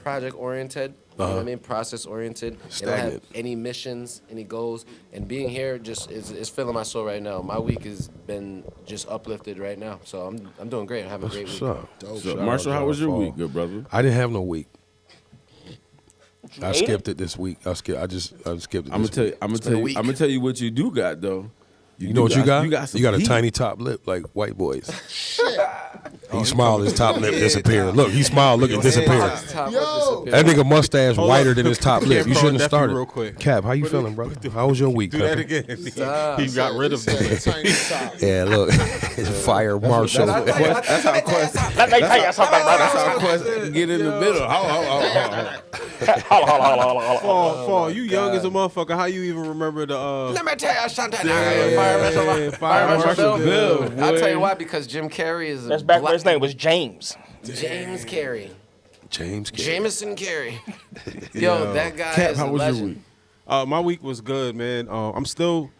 project oriented. You know what I mean? Process oriented. They don't have Stagnant. any missions, any goals. And being here just is filling my soul right now. My week has been just uplifted right now. So I'm doing great. I'm having a great What's week. up? So, Marshall, how was your Fall. week, good brother? I didn't have no week. I skipped it this week. I skipped it. I'm gonna tell you what you do got though. You know what you got? You got a heat. tiny top lip like white boys. Shit. He smiled, his top lip disappeared. Look, he smiled, look, it disappeared. Yo. That nigga mustache whiter than his top lip. You shouldn't have started. Real quick. Cap, how you feeling, brother? How was your week? Do that again. He got rid of the Tiny top. Yeah, look, it's fire marshal. That's how Quest. Let me tell you something, brother. That's how Quest get in the middle. Fall, you young as a motherfucker. How you even remember the? Let me tell you something. Fire Marshal Bill. I'll tell you why, because Jim Carrey is. That's back when his name was James. James Carey. James Carey. Jameson Carey. Yo, that guy Cap, is how a was your legend. week? My week was good, man. I'm still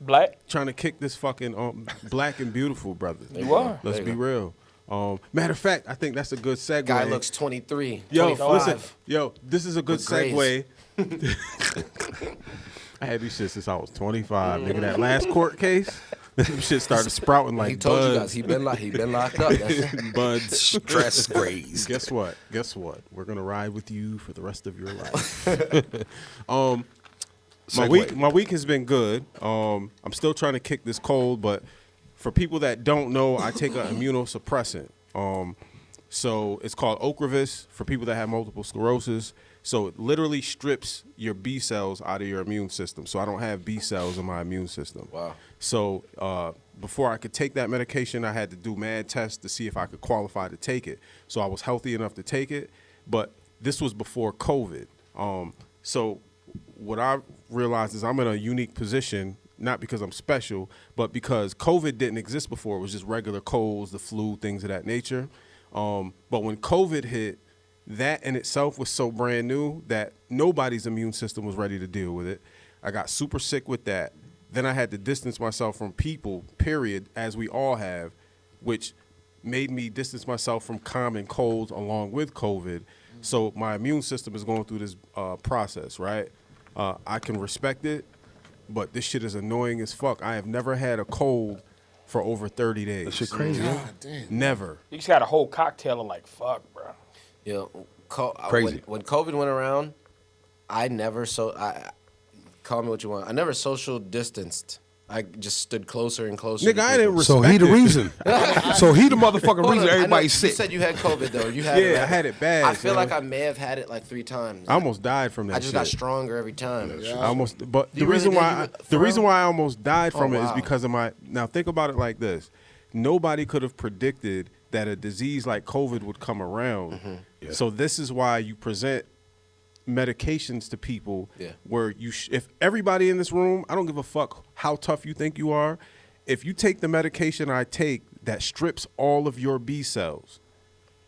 Black? trying to kick this fucking black and beautiful, brother. You are. Let's be real. Matter of fact, I think that's a good segue. Guy looks 23. Yo, 25. listen, this is a good With grace. segue. I had these shit since I was 25, nigga. That last court case, them shit started sprouting like He told you buds. guys he been locked up. That's Buds. Stress graze. Guess what? We're gonna ride with you for the rest of your life. My week has been good. I'm still trying to kick this cold, but for people that don't know, I take an immunosuppressant. So it's called Ocrevus for people that have multiple sclerosis. So it literally strips your B cells out of your immune system. So I don't have B cells in my immune system. Wow. So before I could take that medication, I had to do mad tests to see if I could qualify to take it. So I was healthy enough to take it, but this was before COVID. So what I realized is I'm in a unique position, not because I'm special, but because COVID didn't exist before. It was just regular colds, the flu, things of that nature. But when COVID hit, that in itself was so brand new that nobody's immune system was ready to deal with it. I got super sick with that. Then I had to distance myself from people, period, as we all have, which made me distance myself from common colds along with COVID. So my immune system is going through this process, right? I can respect it, but this shit is annoying as fuck. I have never had a cold for over 30 days. That shit crazy. God damn. Never. You just got a whole cocktail of like, fuck, bro. Yo, Crazy. When COVID went around, I call me what you want. I never social distanced. I just stood closer and closer. Nigga, I didn't respect So he the it. reason. So he the motherfucking Hold reason on, I know everybody's you sick. said you had COVID though. You had Yeah, I had it bad. I feel yo. like I may have had it like 3 times. I almost died from that I just shit. got stronger every time. I almost, but You the reason really why did? the reason why I almost died from it is wow. because of my. Now think about it like this: nobody could have predicted that a disease like COVID would come around. Mm-hmm. So this is why you present medications to people Yeah. where you if everybody in this room, I don't give a fuck how tough you think you are, if you take the medication I take that strips all of your B cells,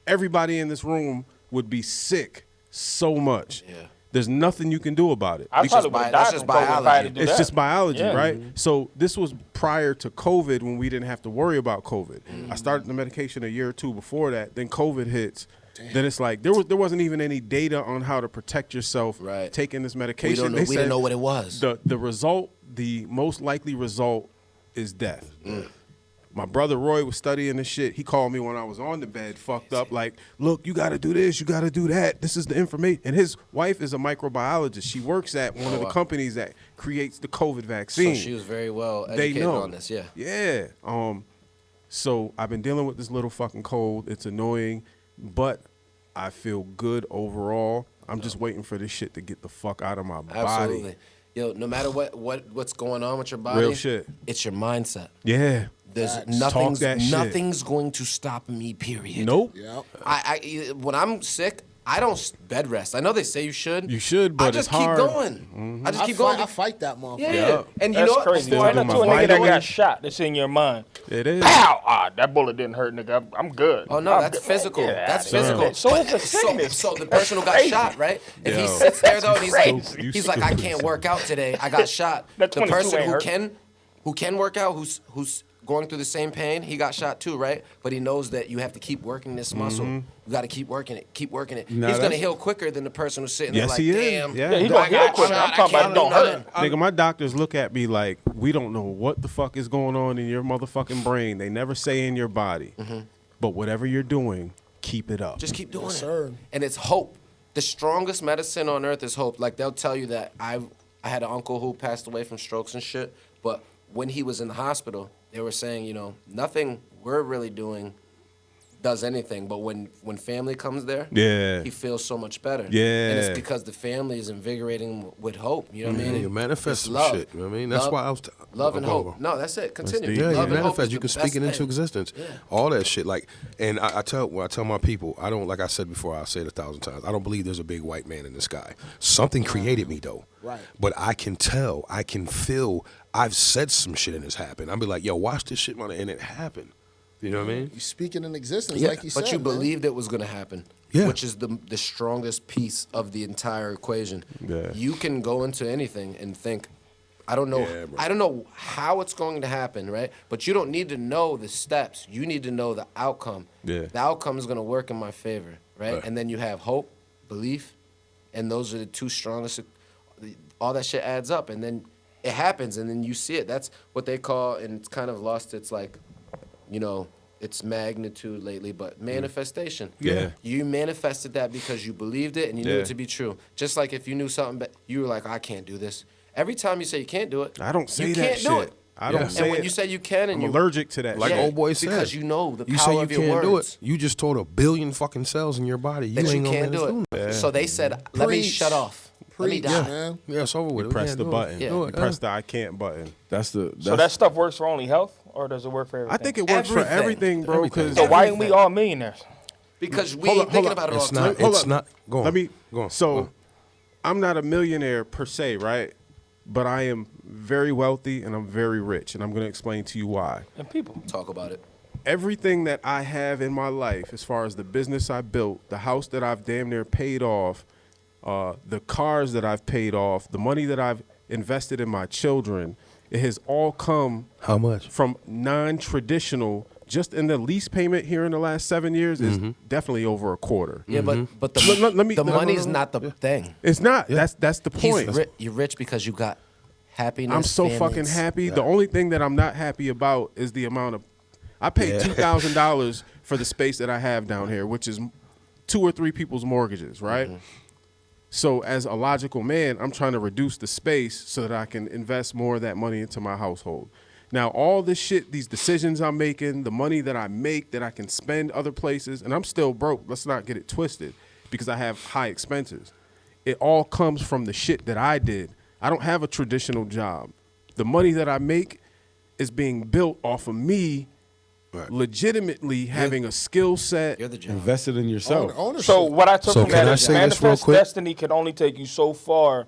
everybody in this room would be sick so much. Yeah. There's nothing you can do about it. I It's probably just would have that's died just from COVID if I had to biology. do It's that. just biology, Yeah. right? So this was prior to COVID when we didn't have to worry about COVID. Mm-hmm. I started the medication a year or two before that. Then COVID hits. Then it's like there wasn't even any data on how to protect yourself Right. taking this We medication. don't know. They We said didn't know what it was. the result, the most likely result, is death. My brother Roy was studying this shit. He called me when I was on the bed, fucked up, like, look, you got to do this, you got to do that. This is the information. And his wife is a microbiologist. She works at one of the companies that creates the COVID vaccine. So she was very well They educated know on this. Yeah. Yeah. So I've been dealing with this little fucking cold. It's annoying, but I feel good overall. I'm just waiting for this shit to get the fuck out of my Absolutely. body. Yo, no matter what's going on with your body, Real shit. it's your mindset. Yeah. There's Talk that shit. nothing's going to stop me. Period. Nope. Yep. I when I'm sick, I don't bed rest. I know they say you should. You should, but I just it's hard. keep going. I just keep I going. fight that motherfucker. Yeah. And you That's know what? crazy. Before I I know my to a nigga that vitamins. got shot. That's in your mind. It is. Pow! Ah, that bullet didn't hurt, nigga. I'm good. Oh no, I'm that's good. physical. Get That's outta here. physical. So it's a So- sickness. So the person who got Crazy. shot, right? If he Yo. sits there though and he's like, You he's like, I stupid. can't work out today. I got shot. That The 22 person ain't who can work out, who's going through the same pain, he got shot too, right? But he knows that you have to keep working this muscle. You got to keep working it. Keep working it. Nah, He's gonna that's- heal quicker than the person who's sitting Yes, there like, he is. damn. Yeah. Yeah, he I gonna heal got quicker. shot. I'm talking I about can't it don't do hurt. nothing. Nigga, my doctors look at me like, we don't know what the fuck is going on in your motherfucking brain. They never say in your body. But whatever you're doing, keep it up. Just keep doing it. sir. And it's hope. the strongest medicine on earth is hope. Like they'll tell you that I had an uncle who passed away from strokes and shit, but when he was in the hospital, they were saying, you know, nothing we're really doing does anything, but when family comes there, he feels so much better. And it's because the family is invigorating him with hope. You know what I mean? You manifest some love. shit. You know what I mean? That's why I was love and hope. No, that's it. Continue. Yeah, love you and hope manifest. is You the can speak it best into thing. existence. Yeah. All that shit. Like, and I tell my people, I don't, like I said before, I'll say it 1,000 times. I don't believe there's a big white man in the sky. Something created me though. Right. But I can tell, I can feel. I've said some shit and it's happened. I'll be like, yo, watch this shit, man, and it happened. You know what I mean? You speaking in existence, Yeah. like you said. But you man. believed it was going to happen, which is the strongest piece of the entire equation. Yeah. You can go into anything and think, I don't know, I don't know how it's going to happen, right? But you don't need to know the steps. You need to know the outcome. Yeah. The outcome is going to work in my favor, right? And then you have hope, belief, and those are the two strongest. All that shit adds up, and then it happens, and then you see it. That's what they call, and it's kind of lost its like, you know, its magnitude lately, but manifestation. Yeah. You manifested that because you believed it and you knew it to be true. Just like if you knew something, but you were like, I can't do this. Every time you say you can't do it, I don't say you that can't shit. do it. I don't say And when it. you say you can, and I'm you allergic to that. Like shit. old boy said, because you know the you power say you of your can't words. do it. You just told 1 billion fucking cells in your body. You That you ain't gonna can't let us do it. that. So they said, let me Preach. shut off. Let me Preach, die. man. Yeah, it's over with. We Press can't the do it. button. Yeah. Do You it, press the I can't button. So So that stuff works for only health, or does it work for everything? I think it works for Everything. everything, bro. Because So why ain't we all millionaires? Because we Hold ain't up, thinking hold about up. it all It's the time. not. Hold It's up. not. Go on. Let me. Go on. So, Go on. I'm not a millionaire per se, right? But I am very wealthy and I'm very rich, and I'm going to explain to you why. And people. Talk about it. Everything that I have in my life, as far as the business I built, the house that I've damn near paid off, the cars that I've paid off, the money that I've invested in my children, it has all come How much? from non-traditional. Just in the lease payment here in the last 7 years is definitely over a quarter. Yeah, but the, Let me- the no, money no, is no. not the thing. It's not. That's the point. You're rich because you got happiness. I'm so fucking families. happy. The only thing that I'm not happy about is the amount of. I paid $2,000 for the space that I have down here, which is 2 or 3 people's mortgages, right? So as a logical man, I'm trying to reduce the space so that I can invest more of that money into my household. Now, all this shit, these decisions I'm making, the money that I make that I can spend other places, and I'm still broke. Let's not get it twisted because I have high expenses. It all comes from the shit that I did. I don't have a traditional job. The money that I make is being built off of me legitimately having a skill set. You're the job. invested in yourself. Ownership. So what I took So from can that I is say this real manifest quick? destiny could only take you so far.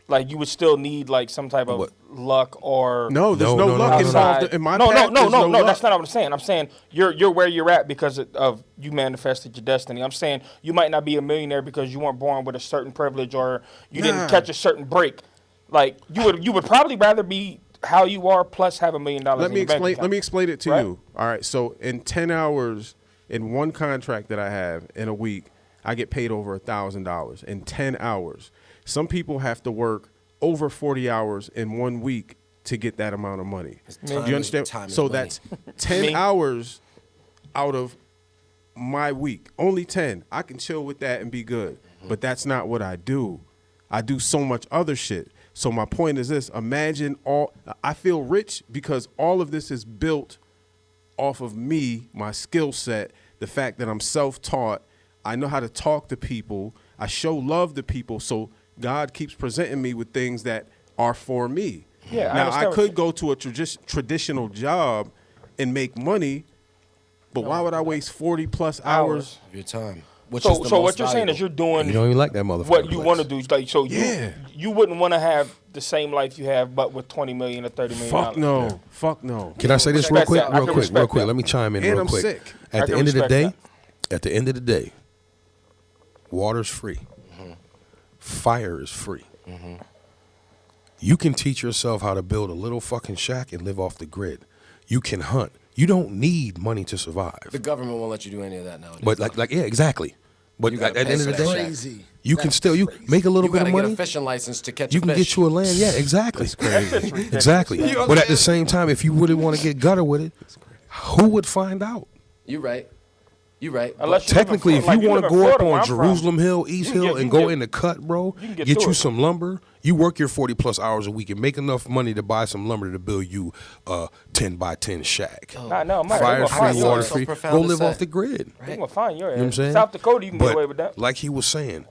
Like you would still need like some type of What? luck or No, there's No, no, no, no, luck no, no. involved in my no, path. no, there's no. luck. That's not what I'm saying. I'm saying you're where you're at because of you manifested your destiny. I'm saying you might not be a millionaire because you weren't born with a certain privilege or you Nah. didn't catch a certain break. Like you would probably rather be how you are plus have $1 million. Let in me your bank explain. account. Let me explain it to Right? you. All right. So in 10 hours, in one contract that I have in a week, I get paid over $1,000 in 10 hours. Some people have to work over 40 hours in 1 week to get that amount of money. Do time you understand? is- time is So money. that's 10 Me? hours out of my week. Only 10. I can chill with that and be good. But that's not what I do. I do so much other shit. So my point is this, imagine I feel rich because all of this is built off of me, my skill set, the fact that I'm self-taught. I know how to talk to people. I show love to people. So God keeps presenting me with things that are for me. Yeah, I now, understand I what could go to a traditional job and make money, but why would I waste 40 plus hours? Your time. Which So is the so most what you're saying is valuable. you're doing You don't even like that motherfucker. what you want to do. Like so Yeah. you wouldn't want to have the same life you have but with 20 million or 30 million. Fuck no. Fuck no. Can I say this real Respect quick? that. I Real can quick. respect Real quick. that. Let me chime in And real I'm quick. sick. I At can the end of the respect day, at the end of the day, water's free. Fire is free. You can teach yourself how to build a little fucking shack and live off the grid. You can hunt. You don't need money to survive. The government won't let you do any of that nowadays. But like yeah, exactly. But You at gotta the end of pay the for that day, shit. Crazy. you can That's still you crazy. make a little you bit gotta of get money. a fishing license to catch You a can fish. get you a land. Yeah, exactly. Exactly. You know what But I'm at the saying? same time, if you really want to get gutter with it, who would find out? You right. You're right. Unless Technically, if you want to go up on Jerusalem Hill, East You can Hill, get- and you go can in the cut, bro, you can get get through you it. some lumber. You work your 40+ hours a week and make enough money to buy some lumber to build you a 10 by 10 shack. Nah, no, man. Fire free, yours. water So free. profound Go to live say. off the grid. They're gonna find your ass. You know what I'm saying? South Dakota, you can But get away with that. like he was saying,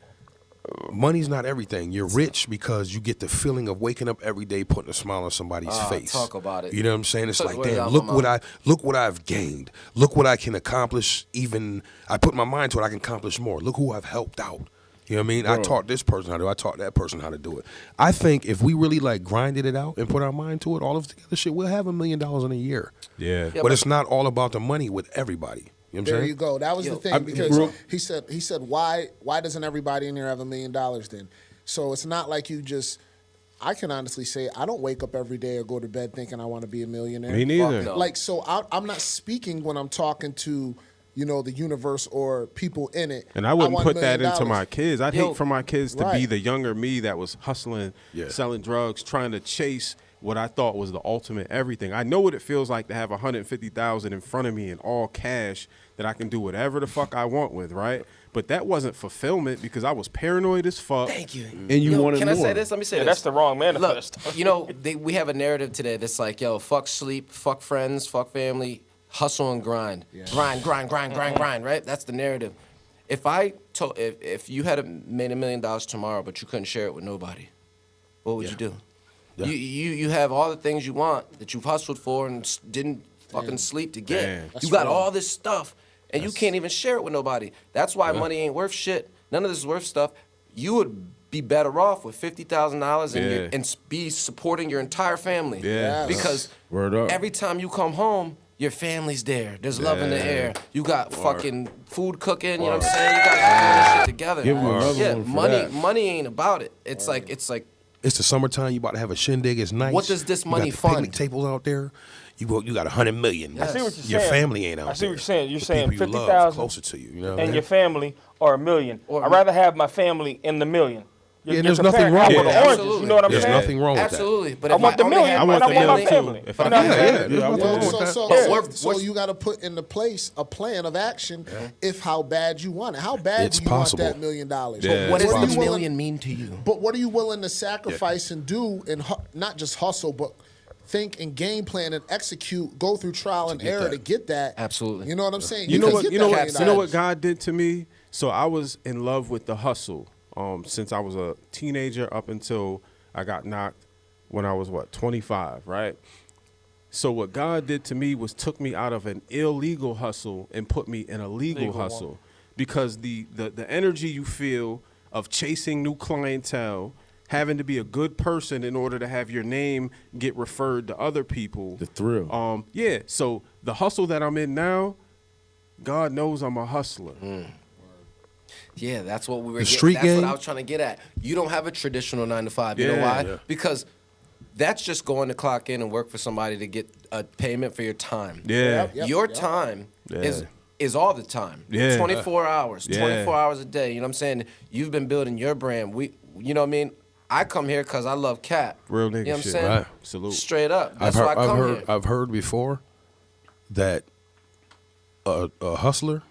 money's not everything. You're rich because you get the feeling of waking up every day, putting a smile on somebody's face. Talk about it. You know what I'm saying? It's Took like, the words out damn, of my mouth. look what I've gained. Look what I can accomplish. Even I put my mind to it, I can accomplish more. Look who I've helped out. You know what I mean? I taught this person how to do it. I taught that person how to do it. I think if we really like grinded it out and put our mind to it, all of together shit, we'll have $1 million in a year. Yeah. But it's not all about the money with everybody. You know what I'm There saying? you go. That was the thing because he said why doesn't everybody in there have $1 million then? So it's not like you just. I can honestly say I don't wake up every day or go to bed thinking I want to be a millionaire. Me neither. no. Like so, I'm not speaking when I'm talking to the universe or people in it. And I wouldn't want put $1 that million. into my kids. I'd hate for my kids to be Right. the younger me that was hustling, selling drugs, trying to chase what I thought was the ultimate everything. I know what it feels like to have $150,000 in front of me in all cash that I can do whatever the fuck I want with, right? But that wasn't fulfillment because I was paranoid as fuck. Thank you. And you wanted Can more. I say this? Let me say this. That's the wrong manifest. Look, we have a narrative today that's like, yo, fuck sleep, fuck friends, fuck family, hustle and grind. Grind, right? That's the narrative. If you had made $1 million tomorrow, but you couldn't share it with nobody, what would you do? Yeah. You have all the things you want that you've hustled for and didn't fucking sleep to get. Damn. You got all this stuff, and you can't even share it with nobody. That's why money ain't worth shit. None of this is worth stuff. You would be better off with $50,000 and be supporting your entire family. Yeah. Because Word up. every time you come home, your family's there. There's love in the air. You got fucking food cooking. You know what I'm saying? You got all this shit together. Give me another one for that. Money ain't about it. It's like. It's the summertime. You about to have a shindig. It's nice. What does this You money got the picnic fund? tables out there. You got $100 million. I see what you're Your saying. family ain't out there. I see what you're saying. You're The saying people you love 50,000 closer to you. You know what I and mean? your family are $1 million. I'd rather have my family in the $1 million. Yeah, there's nothing wrong with with that. that. Oranges, you know what I'm There's saying? nothing wrong with that. Absolutely. But I if want the only million, had I but want I the want my million, too. family. If You I know what I'm could. saying? Yeah, Well, nothing wrong with so, that. so you got to put into place a plan of action if how bad you want it. How bad It's do you possible. want that $1 million? Yeah. what does What are the you willing- million mean to you? But what are you willing to sacrifice and do and not just hustle, but think and game plan and execute, go through trial and error to get that? Absolutely. You know what I'm saying? You know can what? get You know that what? $1 You know million. what God did to me. So I was in love with the hustle since I was a teenager up until I got knocked when I was 25, right? So what God did to me was took me out of an illegal hustle and put me in a legal hustle, because the energy you feel of chasing new clientele, having to be a good person in order to have your name get referred to other people. The thrill. Yeah. So the hustle that I'm in now, God knows I'm a hustler. Yeah, that's what we were. The street That's game? what I was trying to get at. You don't have a traditional 9 to 5. You know Yeah. why? Yeah. Because that's just going to clock in and work for somebody to get a payment for your time. Yeah. Yep. Your time Yeah. is all the time. Yeah. 24 hours. Yeah. 24 hours a day. You know what I'm saying? You've been building your brand. You know what I mean? I come here because I love Cat. Real nigga You know what I'm shit. saying? Right. Salute. Straight up. That's why I come here. I've heard before that a hustler,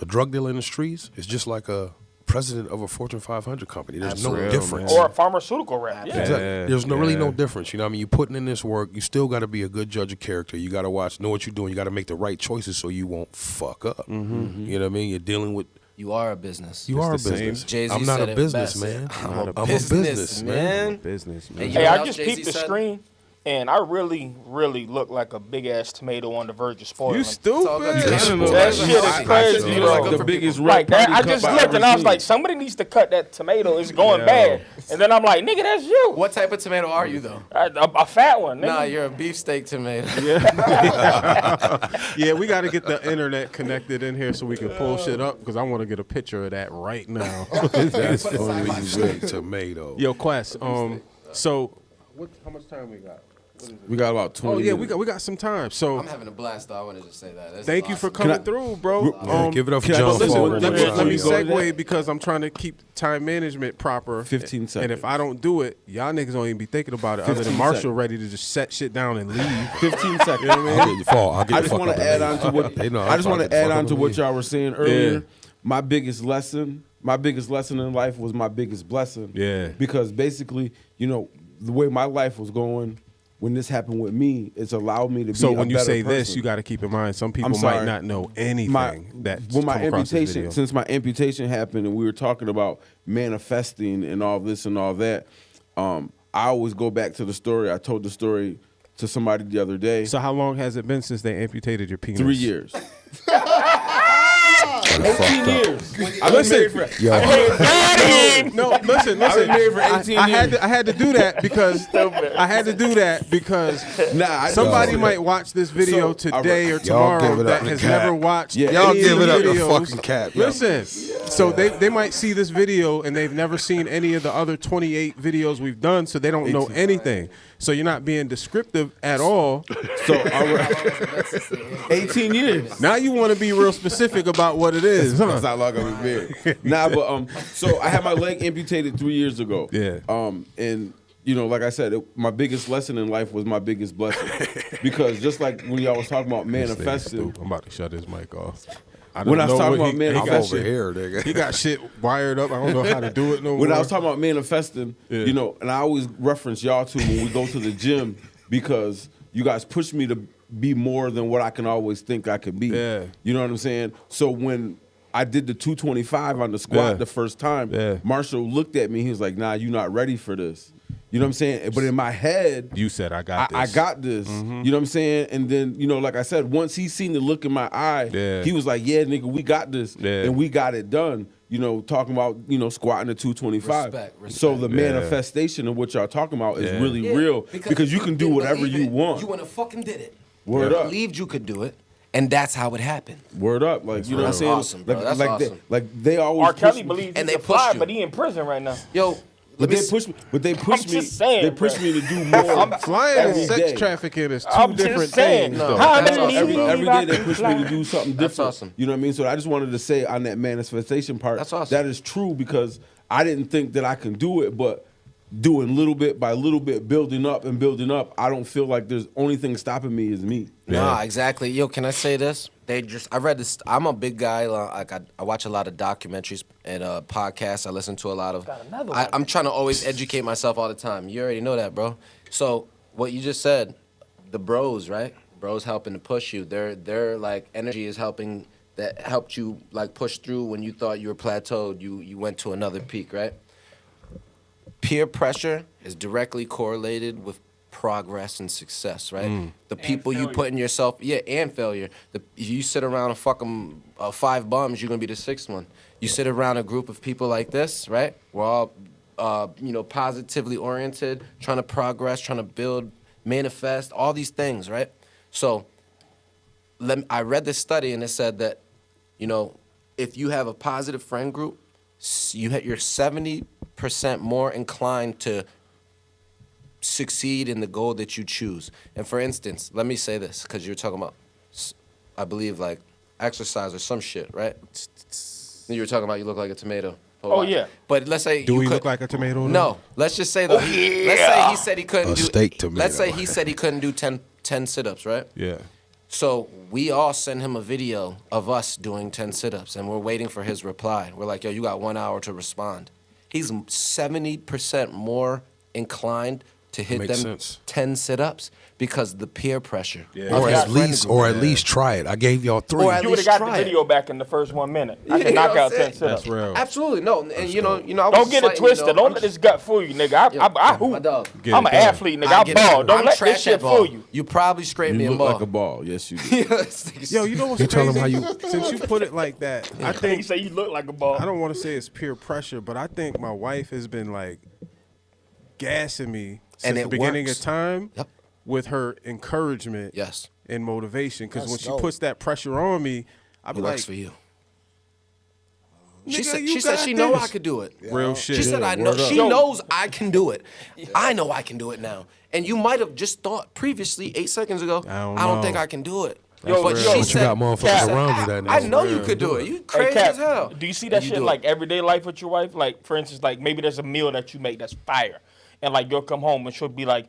a drug dealer in the streets, is just like a president of a Fortune 500 company. There's no Absolutely. difference. Or a pharmaceutical rep. Yeah. Exactly. Yeah, There's really no yeah. difference. You know what I mean? You're putting in this work. You still got to be a good judge of character. You got to know what you're doing. You got to make the right choices so you won't fuck up. Mm-hmm. You know what I mean? You're dealing with. You are a business. You are a the same. business. Jay-Z I'm not said a it business, best. man. I'm a business man. Business, man. Hey, you Hey, know I what just else peeped Jay-Z the said? screen, and I really, really look like a big ass tomato on the verge of spoiling. You stupid. all good. That That shit is crazy, You know, bro. it's good The for biggest people. red Like that, party I cup just I looked ever and I was seen. like, somebody needs to cut that tomato. It's going Yo. bad. And then I'm like, nigga, that's you. What type of tomato are you, though? A fat one, nigga. Nah, you're a beefsteak tomato. Yeah, we got to get the internet connected in here so we can pull shit up, because I want to get a picture of that right now. That's funny when you say tomato. Yo, Quest. So, how much time we got? We got about 20 Oh yeah, minutes. we got some time. So I'm having a blast, though. I want to just say that. This thank is you for awesome. coming through, bro. Give it up for can I Jon go listen? Fall. Let Let me Go ahead. segue because I'm trying to keep time management proper. 15 seconds. And if I don't do it, y'all niggas don't even be thinking about it. Other 15 than Marshall seconds. ready to just set shit down and leave. 15 seconds. I'll get you Fall. I'll get I the just fuck want up to and add leave. on to what They know I just I'll want get to the add fuck on up to and what leave. y'all were saying earlier. Yeah. My biggest lesson in life was my biggest blessing. Yeah. Because basically, you know, the way my life was going when this happened with me, it's allowed me to be So a when you better say this, person. you got to keep in mind some people I'm might sorry. not know anything that's when my come across this amputation, video. since my amputation happened, and we were talking about manifesting and all this and all that, I always go back to the story. I told the story to somebody the other day. So how long has it been since they amputated your penis? 3 years. That's fucked 18 up. years. I've been married for. Yo, No, listen. I've been married for 18 I years. had to do that because somebody might watch this video So, today or Y'all tomorrow give it up that to has Cap. never watched. Yeah. Y'all any give of it the up to videos. fucking Cap. yo. Listen, so they might see this video and they've never seen any of the other 28 videos we've done, so they don't know anything. So you're not being descriptive at all. So 18 years. Now you want to be real specific about what it is, That's huh? not like I'm married. Nah, but so I had my leg amputated 3 years ago. Yeah. And you know, like I said, my biggest lesson in life was my biggest blessing, because just like when y'all was talking about manifesting, I'm about to shut his mic off. When I was talking about I'm manifesting, over here, nigga. He got shit wired up. I don't know how to do it no more. when I was talking about manifesting, Yeah. you know, and I always reference y'all to when we go to the gym, because you guys push me to be more than what I can always think I can be. Yeah. You know what I'm saying? So when I did the 225 on the squat Yeah. the first time, Yeah. Marshall looked at me. He was like, "Nah, you're not ready for this." You know what I'm saying? But in my head, You said I got this. I got this. You know what I'm saying? And then, you know, like I said, once he seen the look in my eye, Yeah. he was like, "Yeah, nigga, we got this." Yeah. And we got it done. You know, talking about, you know, squatting the 225. Respect. So the Yeah. manifestation of what y'all talking about is Yeah. really real, because you can do didn't whatever believe you it. want. You went and fucking did it. Word you up. believed you could do it, and that's how it happened. Word up. Like, you know what I'm That's saying? awesome, bro. That's awesome. They always R. Kelly push- believes And he they can fly, pushed you. but he in prison right now. Yo, But let me they s- push me. But they push me. just saying, they push bro. me to do more. Flying every and sex day. trafficking is two I'm different just saying. things. No. though. How That's many awesome, Every, bro. every I day they can push fly? me to do something That's different. awesome. You know what I mean? So I just wanted to say on that manifestation part, That's awesome. that is true, because I didn't think that I can do it, but doing little bit by little bit, building up and building up, I don't feel like there's only thing stopping me is me. Nah, exactly. Yo, can I say this? I read this. I'm a big guy. Like I watch a lot of documentaries and podcasts. I listen to a lot of. Got another one. I'm trying to always educate myself all the time. You already know that, bro. So what you just said, the bros, right? Bros helping to push you. Their like energy is helping. That helped you like push through when you thought you were plateaued. You went to another peak, right? Peer pressure is directly correlated with progress and success, right? The people you put in yourself, and failure. You sit around a fucking 5 bums, you're gonna be the 6th one. You sit around a group of people like this, right? We're all, positively oriented, trying to progress, trying to build, manifest, all these things, right? So, I read this study and it said that, if you have a positive friend group, you're 70% more inclined to succeed in the goal that you choose. And for instance, let me say this, because you're talking about, I believe, like exercise or some shit, right? You were talking about you look like a tomato. Oh, yeah. But let's say Do you we could, look like a tomato? No. Let's just say though. Let's say he said he couldn't A do. steak tomato. Let's say he said he couldn't do 10 sit-ups, right? Yeah. So we all send him a video of us doing 10 sit-ups, and we're waiting for his reply. We're like, yo, you got 1 hour to respond. He's 70% more inclined to hit Makes them sense. 10 sit-ups because the peer pressure. Yeah. of Or his at friend least, group. or at least try it. I gave y'all 3. Or at You would have least got the try it. video back in the first 1 minute. I You can know knock what I'm out 10 saying? sit-ups. That's real. Absolutely no, and you know, I was Don't just get it letting you twisted. know, Don't I'm let this gut fool you, nigga. I hoop. my dog. Get I'm it an done. athlete, nigga. I I get ball. it. Don't I'm let trash this shit at ball. fool you. You probably scraped me You a look ball. like a ball. Yes, you do. Yo, you know what's You tell crazy? him how you- Since you put it like that, I He think say you look like a ball. I don't want to say it's peer pressure, but I think my wife has been like gassing me since And the it beginning works. of time Yep. with her encouragement Yes. and motivation. Because That's when she dope. puts that pressure on me, I be It like, works for you. She said she know I could do it. Real shit. She said I know. She knows I can do it. I know I can do it now. And you might have just thought previously 8 seconds ago, I don't think I can do it. But you got motherfuckers around you that I know you could do it. You crazy as hell. Do you see that shit like everyday life with your wife? Like, for instance, like maybe there's a meal that you make that's fire. And like you'll come home and she'll be like,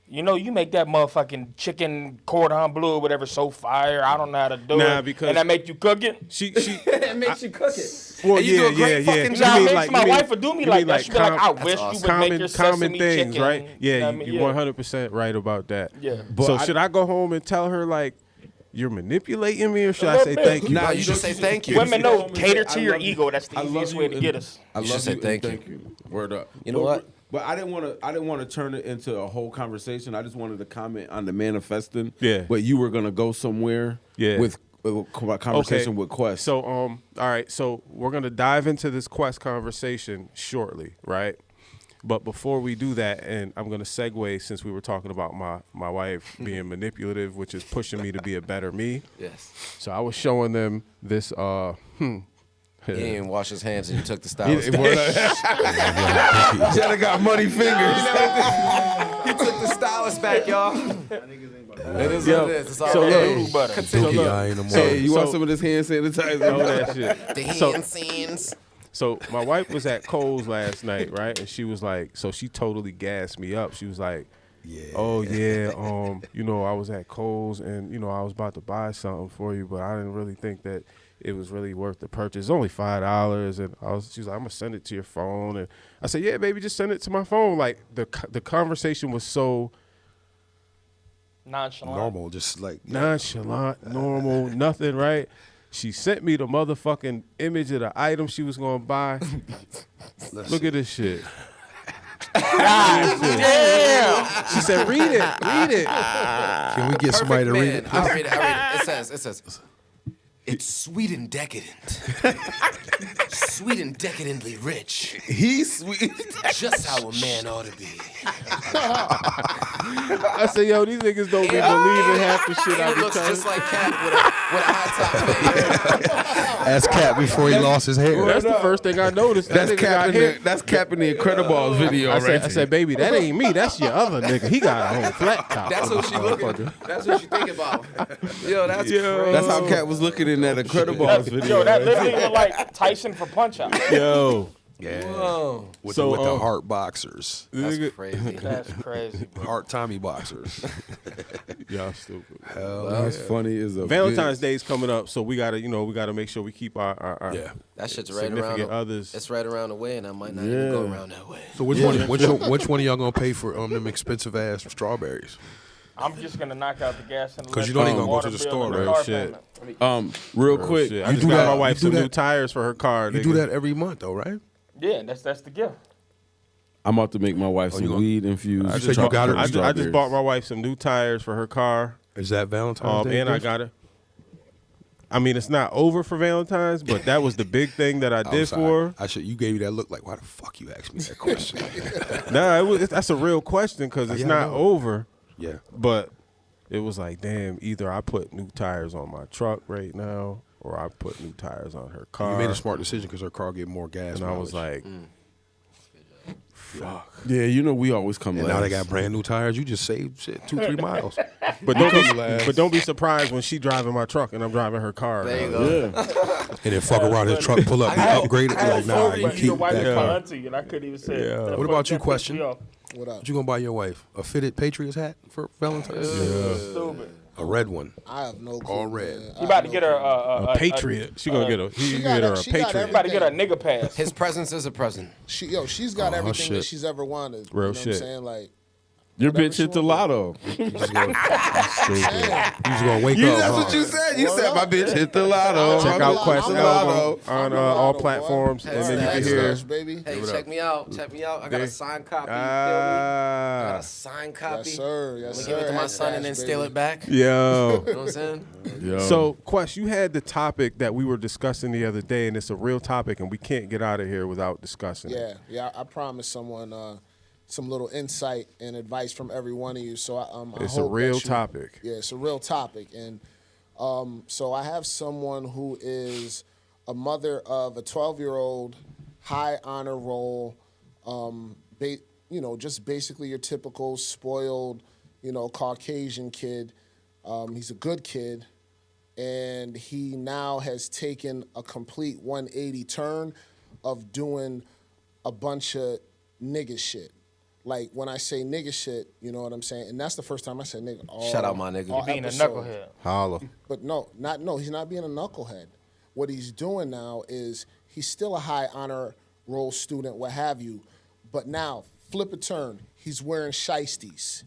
you know, you make that motherfucking chicken cordon bleu or whatever so fire. I don't know how to do it. Because and that make you cook it? That makes you cook it. Well, and you do a great fucking job. My wife would do me like that. She'd be like, I wish you would make your common sesame things, chicken. right? Yeah, you're 100% right about that. Yeah. So should I go home and tell her like, you're manipulating me, or should I say thank you? No, you just say thank you. Women know, cater to your ego. That's the easiest way to get us. I love you. Thank you. Word up. You know what? But I didn't want to turn it into a whole conversation. I just wanted to comment on the manifesting. Yeah. But you were gonna go somewhere. Yeah. With a conversation with Quest. So all right. So we're gonna dive into this Quest conversation shortly, right? But before we do that, and I'm going to segue since we were talking about my wife being manipulative, which is pushing me to be a better me. Yes. So I was showing them this. He didn't even wash his hands and you took the stylus back. Jenna got muddy fingers. He took the stylus back, y'all. It is what it is. It's all so right. butter. Hey, you want some of this hand sanitizer? All that shit. The hand scenes. So my wife was at Kohl's last night, right? And she was like, so she totally gassed me up. She was like, oh yeah, you know, I was at Kohl's and, you know, I was about to buy something for you, but I didn't really think that it was really worth the purchase. It's only $5. And she was like, I'm gonna send it to your phone. And I said, yeah, baby, just send it to my phone. Like the conversation was so nonchalant. Normal, just like nonchalant, normal, nothing, right? She sent me the motherfucking image of the item she was gonna buy. Look at this shit. Damn. She said, read it. Can we get somebody to read it? I'll read it. It says, it's sweet and decadent. Sweet and decadently rich. He's sweet. Just how a man ought to be. I said, yo, these niggas don't be believing half the shit I be looks telling. just like Cap with a high top fade. Ask Cap before he lost his hair. That's the first thing I noticed. That's Cap in the Incredibles video, I said, baby, that ain't me. That's your other nigga. He got a whole flat top. That's what she looking. That's what you think about. Yo, that's crazy. That's how Cap was looking in that Incredibles video. Yo, that literally looked like Tyson for Punch Out. Yo. Yeah. Whoa. With the heart boxers. That's crazy. That's crazy. Bro. Heart Tommy boxers. Y'all stupid. Hell, that's funny as a Valentine's Day's coming up, so we gotta make sure we keep our that shit's right significant around others. It's right around the way, and I might not even go around that way. So which one of y'all gonna pay for them expensive ass strawberries? I'm just gonna knock out the gas and because you know they gonna go to the store, right? Shit. Real quick, shit. I just got my wife some new tires for her car. You do that every month, though, right? Yeah, that's the gift. I'm about to make my wife some weed infused. I just bought my wife some new tires for her car. Is that Valentine's Day? And I got it. I mean, it's not over for Valentine's, but that was the big thing that I did for her. You gave me that look like, why the fuck you asked me that question? That's a real question because it's not over. Yeah. But it was like, damn, either I put new tires on my truck right now or I put new tires on her car. You made a smart decision because her car get more gas. And mileage. I was like, fuck. Yeah, you know we always come and last. now they got brand new tires. You just saved 2-3 miles. But don't be surprised when she driving my truck and I'm driving her car. There you go. Yeah. And then fuck around his truck, pull up, upgrade it. Like, nah, you keep that car. Auntie, and I couldn't even say it. What about you? Question. What up? What you gonna buy your wife? A fitted Patriots hat for Valentine's? Stupid. A red one. I have no clue. All red. Man. You about to get her a Patriot. She gonna get her. He get her a Patriot. You about to get her a nigga pass. His presence is a present. She's got everything that she's ever wanted. Real you know shit. What I'm saying? Like, Your bitch hit the lotto. You just gonna wake up. That's what you said. You said my bitch hit the lotto. Check out Quest I'm album on all boy. platforms, and then you can hear. Baby. Hey, check me out. Check me out. I got a signed copy. I got a signed copy. Yes, sir. Yes, I'm sir. gonna give it to my son and then steal it back. Yo. You know what I'm saying? So, Quest, you had the topic that we were discussing the other day, and it's a real topic, and we can't get out of here without discussing it. Yeah. I promised someone some little insight and advice from every one of you. So I It's hope a real that topic. Yeah, it's a real topic, and so I have someone who is a mother of a 12-year-old, high honor roll, just basically your typical spoiled, Caucasian kid. He's a good kid, and he now has taken a complete 180 turn of doing a bunch of nigga shit. Like, when I say nigga shit, you know what I'm saying? And that's the first time I said nigga. Shout out my nigga. Being a knucklehead. Holla. But no, he's not being a knucklehead. What he's doing now is he's still a high honor roll student, what have you. But now, flip a turn. He's wearing shiesties.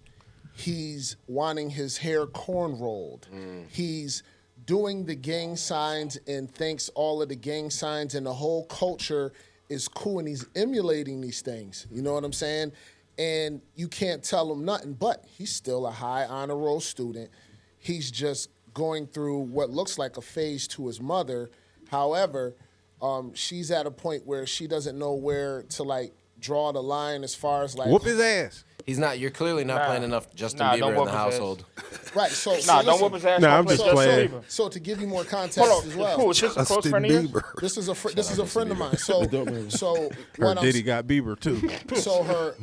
He's wanting his hair corn rolled. He's doing the gang signs and thinks all of the gang signs and the whole culture is cool, and he's emulating these things. You know what I'm saying? And you can't tell him nothing, but he's still a high honor roll student. He's just going through what looks like a phase to his mother. However, she's at a point where she doesn't know where to, like, draw the line as far as, like... Whoop his ass. He's not. You're clearly not playing enough Justin Bieber in the household. Right. So don't whoop his ass. Nah, I'm just playing. So to give you more context as well. Cool. Is this a close friend of yours? This is a friend of mine. So Her Diddy got Bieber too. So her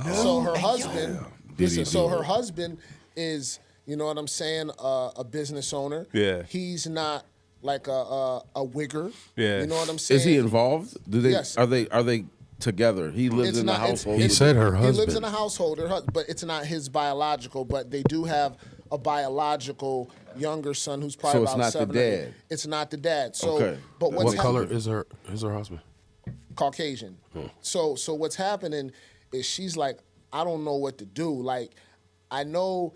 husband. Listen. So her husband is, you know what I'm saying, a business owner. Yeah. He's not like a wigger. Yeah. You know what I'm saying? Is he involved? Do they? Yes. Are they together? He lives in the household. He said her husband. He lives in a household, but it's not his biological. But they do have a biological younger son who's probably So it's about not 7 the or 8. dad. It's not the dad. So, Okay. but what's What color happening- is her husband? Caucasian. So what's happening is she's like, I don't know what to do. Like, I know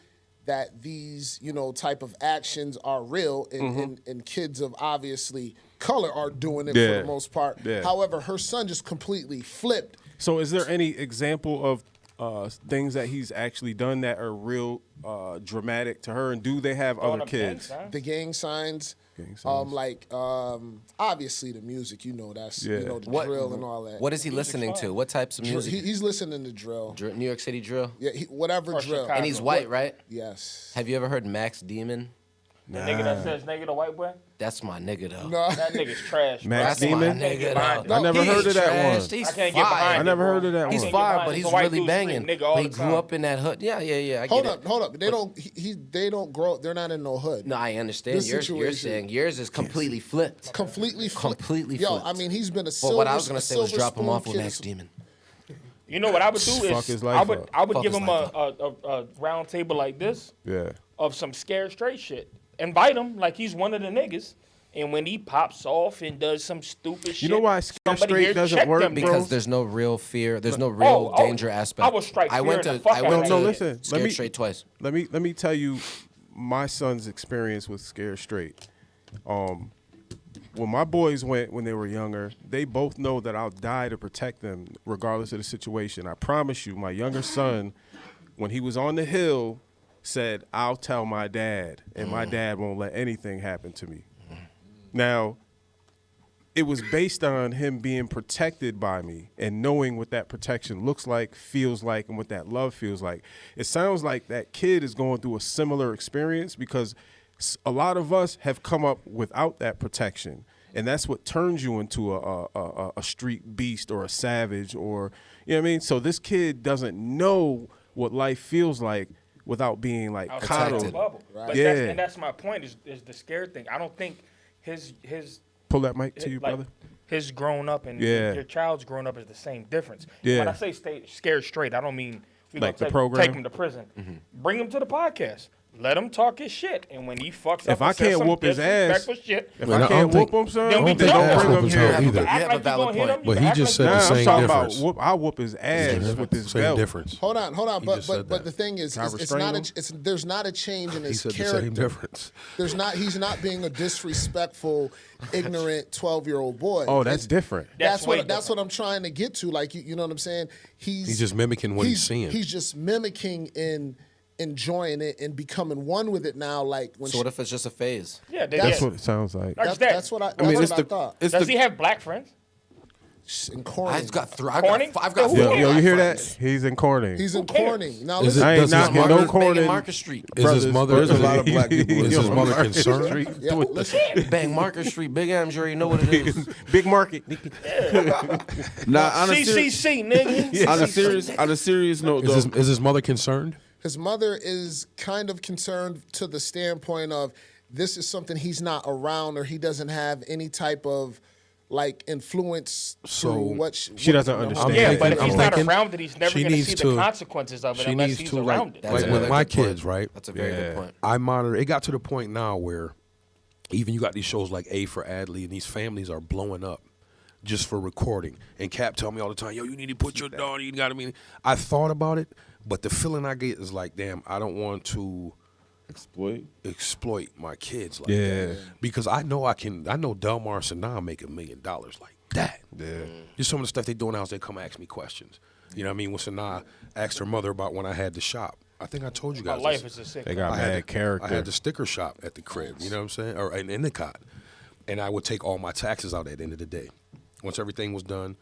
that these, type of actions are real, and kids of obviously color are doing it for the most part. Yeah. However, her son just completely flipped. So is there any example of things that he's actually done that are real dramatic to her? And do they have other kids? The gang signs. Obviously the music, that's the drill and all that. What is he listening to? What types of music? He's listening to drill. New York City drill? Yeah, whatever Or drill. Chicago. And he's white, right? Yes. Have you ever heard Max Demon? The nigga that says nigga the white boy? That's my nigga, though. No. That nigga's trash. Max That's my Demon? nigga, behind though. I never He heard is of that trash. one. He's I can't get fire. behind I it, never bro. heard of that He's one. fire, behind but it. he's It's a white really dude banging. scream nigga all But the he grew time. up in that hood. Yeah. I Hold get it. up. They don't grow. They're not in no hood. No, I understand. This You're situation- saying yours is completely flipped. Completely flipped. Completely Yo, flipped. I mean, he's been a But silver. what I was gonna say was silver drop him spoon off with kid. Max Demon. You know what I would do Fuck his is life up. I would Fuck give his him life a round table like this Yeah. of some scared straight shit. Invite him like he's one of the niggas. And when he pops off and does some stupid shit, You know why Scared somebody Straight here doesn't check work, them bro? Because there's no real fear. There's no real danger aspect. I will strike fear in the fuck I out went of to that. listen, Scared Straight twice. Let me tell you my son's experience with Scared Straight. When my boys went when they were younger, they both know that I'll die to protect them regardless of the situation. I promise you, my younger son, when he was on the hill, said, I'll tell my dad, and my dad won't let anything happen to me. Now, it was based on him being protected by me and knowing what that protection looks like, feels like, and what that love feels like. It sounds like that kid is going through a similar experience because a lot of us have come up without that protection. And that's what turns you into a street beast or a savage or, you know what I mean? So this kid doesn't know what life feels like without being like Outside the coddled. bubble. But Yeah. that's my point is the scared thing. I don't think his Pull that mic to you, like, brother. his grown up and Yeah. your child's grown up is the same difference. Yeah. When I say scared straight, I don't mean we Like the gonna program? take him to prison. Bring him to the podcast. Let him talk his shit. And when he fucks up If I and says can't some whoop his ass, disrespectful shit, if Man, I I can't don't whoop think- him, son, Then we then don't don't have bring him whoopings here. help either. You have a valid point. But he just said Nah, the I'm same talking difference. about I'll whoop his ass with this Same belt. difference. Hold on. He But just said but that. the thing is, Can I it's restrain not him? there's not a change in He his said the character. same difference. He's not being a disrespectful, ignorant 12-year-old boy. Oh, that's different. That's way That's what I'm trying to get to. Like you know what I'm saying? He's just mimicking what he's seeing. He's just mimicking and enjoying it and becoming one with it now. Like when So what if it's just a phase? Yeah, That's what it sounds like. Like that. that's what I I mean, that's it's what I the thought. it's Does the he have black friends? in Corning. I've got Corning? Yo, you hear that? He's in Corning. He's in Corning. Now Is listen. it- I ain't does his knocking mother- no Corning. Market Street. Is his mother? There's a lot of black people in Is his Corning. mother concerned? Yeah, listen. Bang Market Street. Big M's, you already know what it is. Big market. Now, on a CCC, nigga. on a serious note, though, Is his mother concerned? His mother is kind of concerned to the standpoint of this is something he's not around or he doesn't have any type of like influence through what she doesn't understand. Yeah, but if I'm he's not thinking around it, he's never she going to needs see to- the consequences of it she unless needs he's to, around it. That's Like another with my good point. kids, right? That's a very good point. I monitor. It got to the point now where even you got these shows like A for Adley, and these families are blowing up just for recording. And Cap tell me all the time, yo, you need to put your daughter. You got to mean. I thought about it, but the feeling I get is like, damn, I don't want to exploit my kids like that. Because I know I can. I know Delmar and Sanaa make $1 million like that. Yeah. Just some of the stuff they doing now is they come ask me questions. You know what I mean? When Sanaa asked her mother about when I had the shop. I think I told you guys. My life this. is a sick. They got I had mad character. I had the sticker shop at the crib, you know what I'm saying? Or in the cot. And I would take all my taxes out at the end of the day. Once everything was done,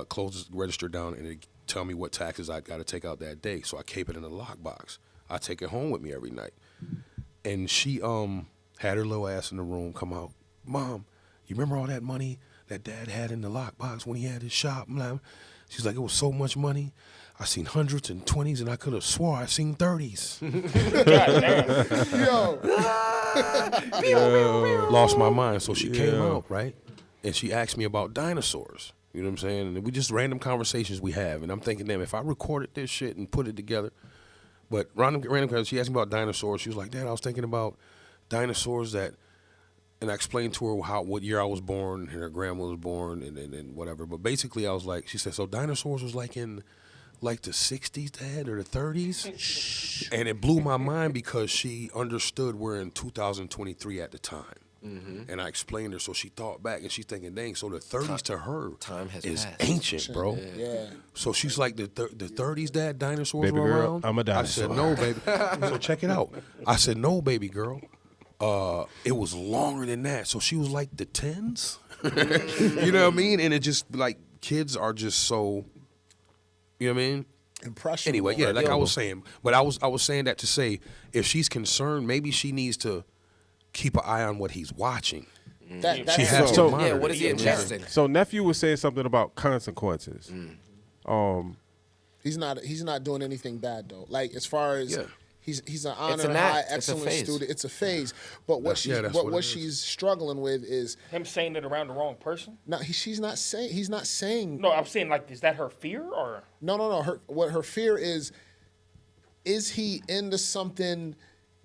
close the register down and it tell me what taxes I got to take out that day. So I keep it in a lockbox. I take it home with me every night. And she had her little ass in the room come out, Mom, you remember all that money that Dad had in the lockbox when he had his shop? She's like, it was so much money. I seen hundreds and 20s, and I could have swore I seen 30s. Lost my mind. So she came out, right? And she asked me about dinosaurs. You know what I'm saying? And we just random conversations we have. And I'm thinking, damn, if I recorded this shit and put it together. But random she asked me about dinosaurs. She was like, Dad, I was thinking about dinosaurs that, and I explained to her what year I was born, and her grandma was born, and whatever. But basically, I was like, she said, so dinosaurs was like in like the 60s, Dad, or the 30s? And it blew my mind because she understood we're in 2023 at the time. Mm-hmm. And I explained her, so she thought back, and she's thinking, dang, so the 30s to her is passed. Ancient, bro. Yeah. So she's like, the 30s, Dad, dinosaurs Baby were girl, around? I'm a dinosaur. I said, no, baby. So check it out. I said, no, baby girl. It was longer than that. So she was like the 10s. You know what I mean? And it just, like, kids are just so, you know what I mean? Impressionable. Anyway, yeah, like I was saying. But I was saying that to say, if she's concerned, maybe she needs to keep an eye on what he's watching. She has to monitor. Yeah, what is he ingesting? So nephew was saying something about consequences. He's not doing anything bad though. Like as far as he's an honor an high act. excellent It's a phase. student. It's a phase. But what she's struggling with is him saying it around the wrong person. no. He's not saying. No, I'm saying like, is that her fear or? No. Her fear is he into something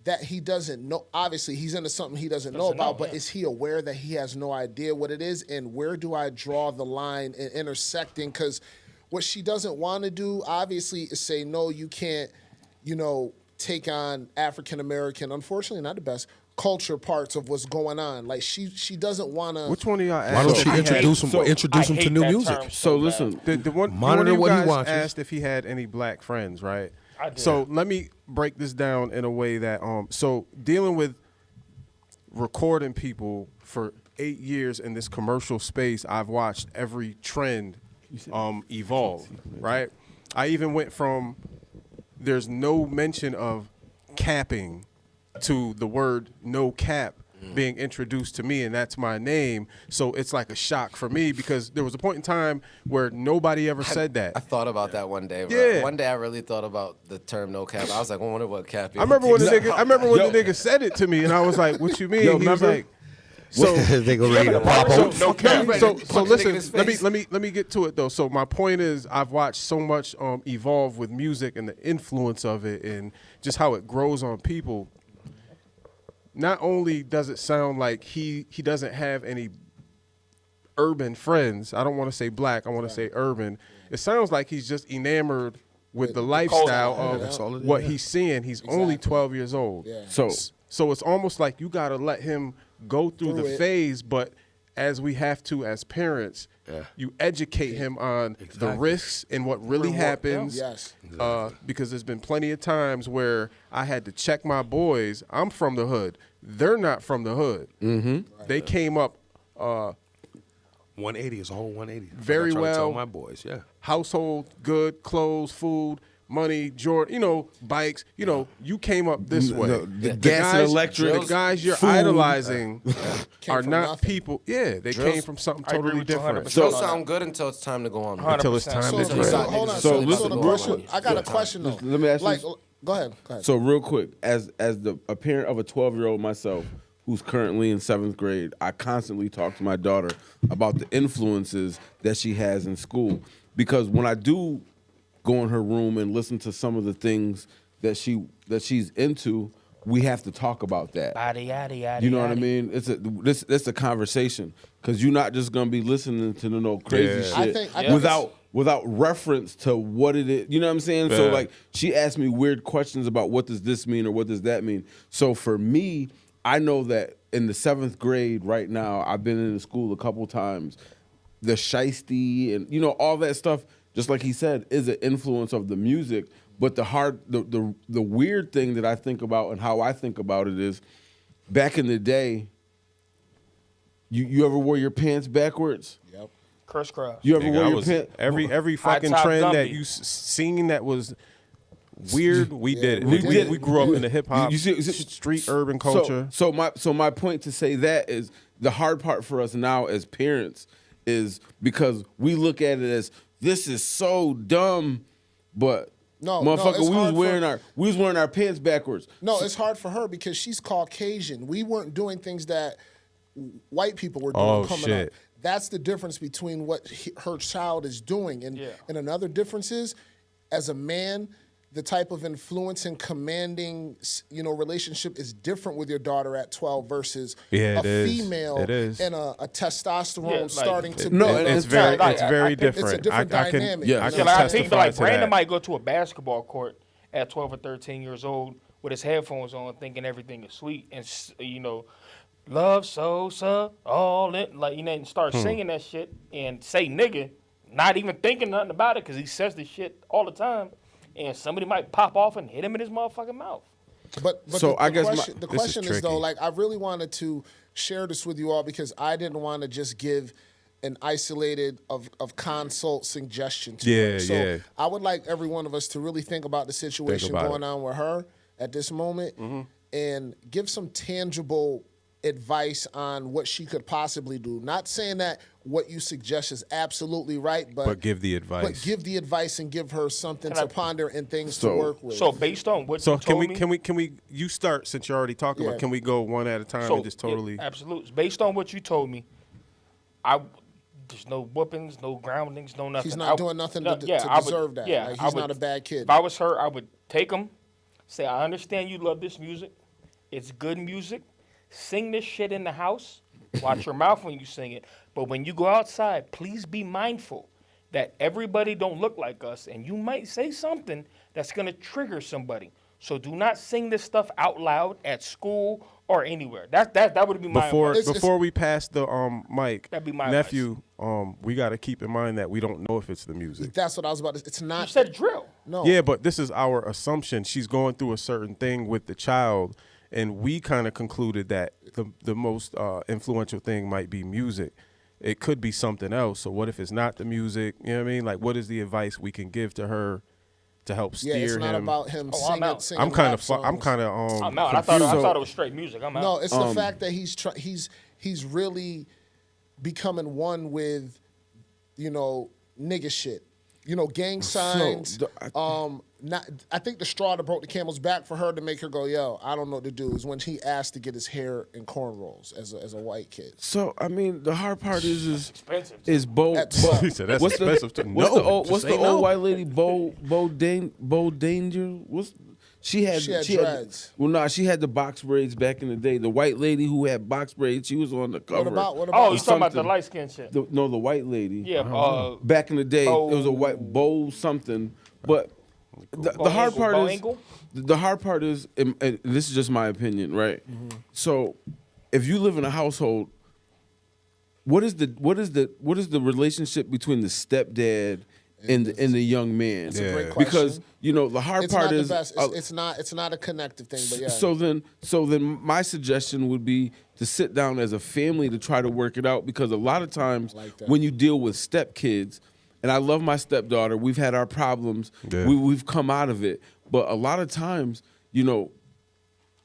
that he doesn't know? Obviously, he's into something he doesn't know about, but is he aware that he has no idea what it is? And where do I draw the line in intersecting? Because what she doesn't want to do, obviously, is say, no, you can't, take on African-American, unfortunately not the best, culture parts of what's going on. Like, she doesn't want to... Which one of y'all asked? Why don't she introduce him to new music? So listen, The one Monitor of you what he guys watches. asked if he had any black friends, right? I did. So let me break this down in a way that so dealing with recording people for 8 years in this commercial space, I've watched every trend evolve, right? I even went from there's no mention of capping to the word no cap being introduced to me, and that's my name. So it's like a shock for me because there was a point in time where nobody ever said that. I thought about that one day, bro. Yeah. One day I really thought about the term no cap. I was like, I wonder what cap is. I remember when the nigga said it to me, and I was like, "What you mean?" Yo, he was remember? like, "So they go ready to pop out. no cap." So Punch the nigga in his listen. face. Let me get to it though. So my point is, I've watched so much evolve with music and the influence of it, and just how it grows on people. Not only does it sound like he doesn't have any urban friends. I don't want to say black. I want to say urban. It sounds like he's just enamored with the lifestyle of what he's seeing. He's only 12 years old. Yeah. So it's almost like you got to let him go through the phase, but as we have to as parents, you educate him on the risks and what really happens. Yes. Because there's been plenty of times where I had to check my boys. I'm from the hood. They're not from the hood. Mm-hmm. They came up 180 is a whole 180. Very I try to well. tell my boys, household, good, clothes, food, money, Jordan, bikes. You came up this way. The gas and electric. The guys you're food. idolizing are from not nothing. people. Yeah, they Drills- came from something I agree totally with you different. 100%. Those sound good until it's time to go on. Until it's 100%. time So, to so, drink. hold on. So So, listen, the real question, quick. I got a question though. Let me ask you like, this. go ahead. So real quick, as a parent of a 12-year-old myself, who's currently in 7th grade, I constantly talk to my daughter about the influences that she has in school. Because when I do go in her room and listen to some of the things that she's into, we have to talk about that. You know what I mean? It's a conversation, because you're not just gonna be listening to no crazy Yeah. shit I think without reference to what it is. You know what I'm saying? So Yeah. like, she asked me weird questions about what does this mean or what does that mean. So for me, I know that in the 7th grade right now, I've been in the school a couple times. The shiesty and all that stuff, just like he said, is an influence of the music. But the weird thing that I think about and how I think about it is, back in the day, you ever wore your pants backwards? Yep. Crisscross. You ever Nigga, wore I your was pants? every fucking top trend that Gumby. you seen that was weird, we did it. we did it. We grew up in the hip hop, You see- street urban culture. So my point to say that is, the hard part for us now as parents is because we look at it as, this is so dumb, but No, motherfucker, it's we hard was wearing our pants backwards. No, it's hard for her because she's Caucasian. We weren't doing things that white people were doing Oh, coming shit. up. That's the difference between what her child is doing. And another difference is, as a man, the type of influence and commanding, relationship is different with your daughter at 12 versus Yeah, a it is. female It is. and a testosterone Yeah, like- starting to No, build. and It's very like, it's I very think different. it's a different I can dynamic, yeah, you I know? can I testify think like to Brandon that. might go to a basketball court at 12 or 13 years old with his headphones on, thinking everything is sweet, and love so all it and start singing that shit and say nigga, not even thinking nothing about it because he says this shit all the time, and somebody might pop off and hit him in his motherfucking mouth. But So I guess the This question is though, tricky. like, I really wanted to share this with you all because I didn't want to just give an isolated of consult suggestion to her. Yeah, So yeah. I would like every one of us to really think about the situation about going it. on with her at this moment and give some tangible advice on what she could possibly do. Not saying that what you suggest is absolutely right, But give the advice. But give the advice and give her something Can to I- ponder and things So- to work with. So based on what So you told me, can we you start since you're already talking Yeah. about? Can we go one at a time and just totally? absolutely. Based on what you told me, there's no whoopings, no groundings, no nothing. He's not doing nothing to deserve that. Yeah, Like, I he's would- not a bad kid. If I was her, I would take him, say, I understand you love this music. It's good music. Sing this shit in the house. Watch your mouth when you sing it. But when you go outside, please be mindful that everybody don't look like us, and you might say something that's going to trigger somebody. So do not sing this stuff out loud at school or anywhere. That would be my Before advice. before we pass the mic, That'd be my nephew, we got to keep in mind that we don't know if it's the music. That's what I was about to. It's You not. said drill. No. Yeah, but this is our assumption. She's going through a certain thing with the child, and we kind of concluded that the most influential thing might be music. It could be something else. So what if it's not the music? You know what I mean? Like, what is the advice we can give to her to help steer Yeah, it's not him? about him Oh, I'm singing. out. singing I'm kind rap of I'm songs. kind of I'm out. I thought confused. it was straight music. I'm out. No, it's the fact that he's really becoming one with, nigga shit. Gang signs. I think the straw that broke the camel's back for her to make her go, yo, I don't know what to do, is when he asked to get his hair in cornrows as a white kid. So I mean, the hard part is expensive. Bo. At 12. He said that's What's the- expensive. To, What's no, the old, just what's say the no. old white lady? Bo Danger. She had dreads. Well, no, she had the box braids back in the day. The white lady who had box braids, she was on the cover. What about Oh, you talking about something. the light skin shit? The white lady. Yeah. Back in the day, Bo- it was a white bow something. But the hard part Bo is Angle? the hard part is, and this is just my opinion, right? So, if you live in a household, what is the relationship between the stepdad in the young man. That's a great question. Because the hard It's part not is the best. It's not a connective thing, but yeah. So then my suggestion would be to sit down as a family to try to work it out, because a lot of times when you deal with stepkids, and I love my stepdaughter, we've had our problems, we've come out of it, but a lot of times,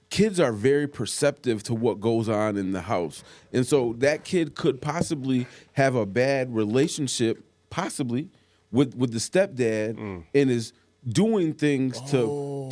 kids are very perceptive to what goes on in the house. And so that kid could possibly have a bad relationship, possibly, with the stepdad, and is doing things to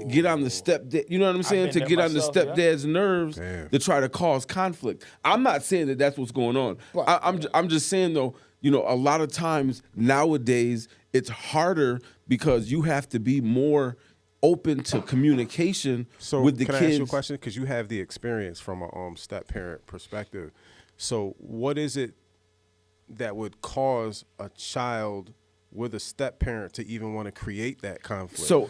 get on the stepdad, you know what I'm saying? To get on the stepdad's nerves to try to cause conflict. I'm not saying that that's what's going on. I'm just saying, though, a lot of times nowadays it's harder because you have to be more open to communication with the kids. Can I ask you a question? Because you have the experience from a step-parent perspective. So what is it that would cause a child with a step-parent to even want to create that conflict? So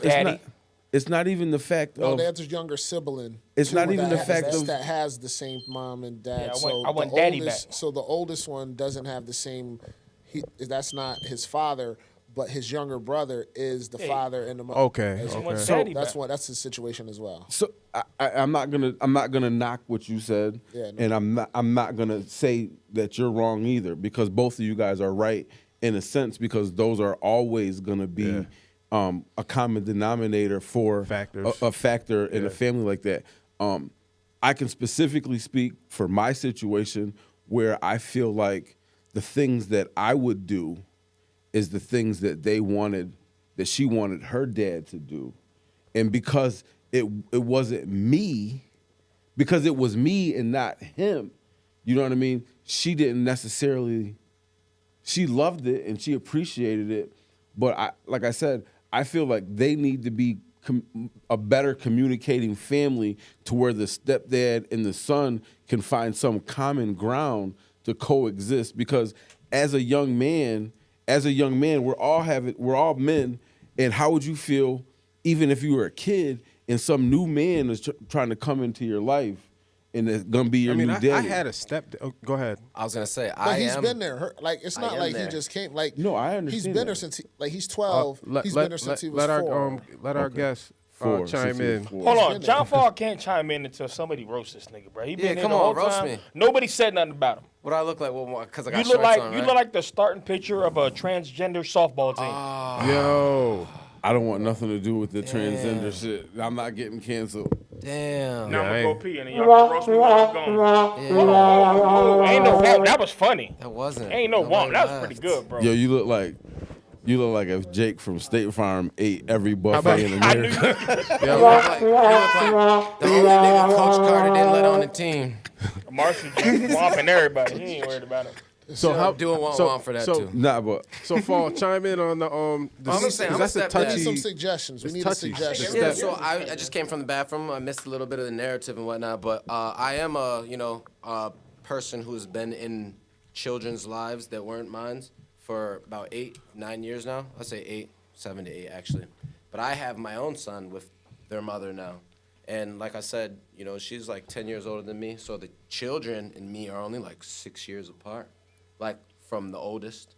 it's not even the fact of... No, that's a younger sibling. It's not even the fact of... that has the same mom and dad. Yeah, I want daddy back. So the oldest one doesn't have the same... that's not his father, but his younger brother is the father and the mother. Okay. So that's his situation as well. So I'm not gonna knock what you said, and I'm not gonna say that you're wrong either, because both of you guys are right in a sense, because those are always gonna be a common denominator for a factor in a family like that. I can specifically speak for my situation where I feel like the things that I would do is the things that she wanted her dad to do. And because it wasn't me, because it was me and not him, you know what I mean? She didn't necessarily, she loved it and she appreciated it. But like I said, I feel like they need to be a better communicating family to where the stepdad and the son can find some common ground to coexist. Because as a young man, we're all men, and how would you feel even if you were a kid and some new man is trying to come into your life and it's gonna be your new daddy? I had a go ahead. I was gonna say, he's been there. It's not like he just came. No, I understand. He's been there since he's 12. He's been there since he was 4. Let our guests chime in. Hold on, Jon Fall can't chime in until somebody roasts this nigga, bro. He been there the whole time. Me. Nobody said nothing about him. What I look like? Well, because I got you look shorts like on, you right? look like the starting pitcher of a transgender softball team. Yo, I don't want nothing to do with the transgender shit. I'm not getting canceled. Damn. Now I'm gonna go pee and then y'all can roast me while I'm going. Oh, ain't no wrong. That was funny. That wasn't. Ain't no wrong. That was pretty good, bro. Yo, you look like if Jake from State Farm ate every buffet in America. You look like the only nigga Coach Carter didn't let on the team. Marshall just whomping everybody. He ain't worried about it. So how doing one for that too? Nah, but so Fall, chime in on the I'm saying, that's a touchy. We need some suggestions. We need a touchy. suggestion. Yeah, so I just came from the bathroom. I missed a little bit of the narrative and whatnot, but I am a person who's been in children's lives that weren't mine for about 8-9 years now. I'd say 7 to 8 actually. But I have my own son with their mother now. And like I said, she's like 10 years older than me. So the children and me are only like 6 years apart, like from the oldest.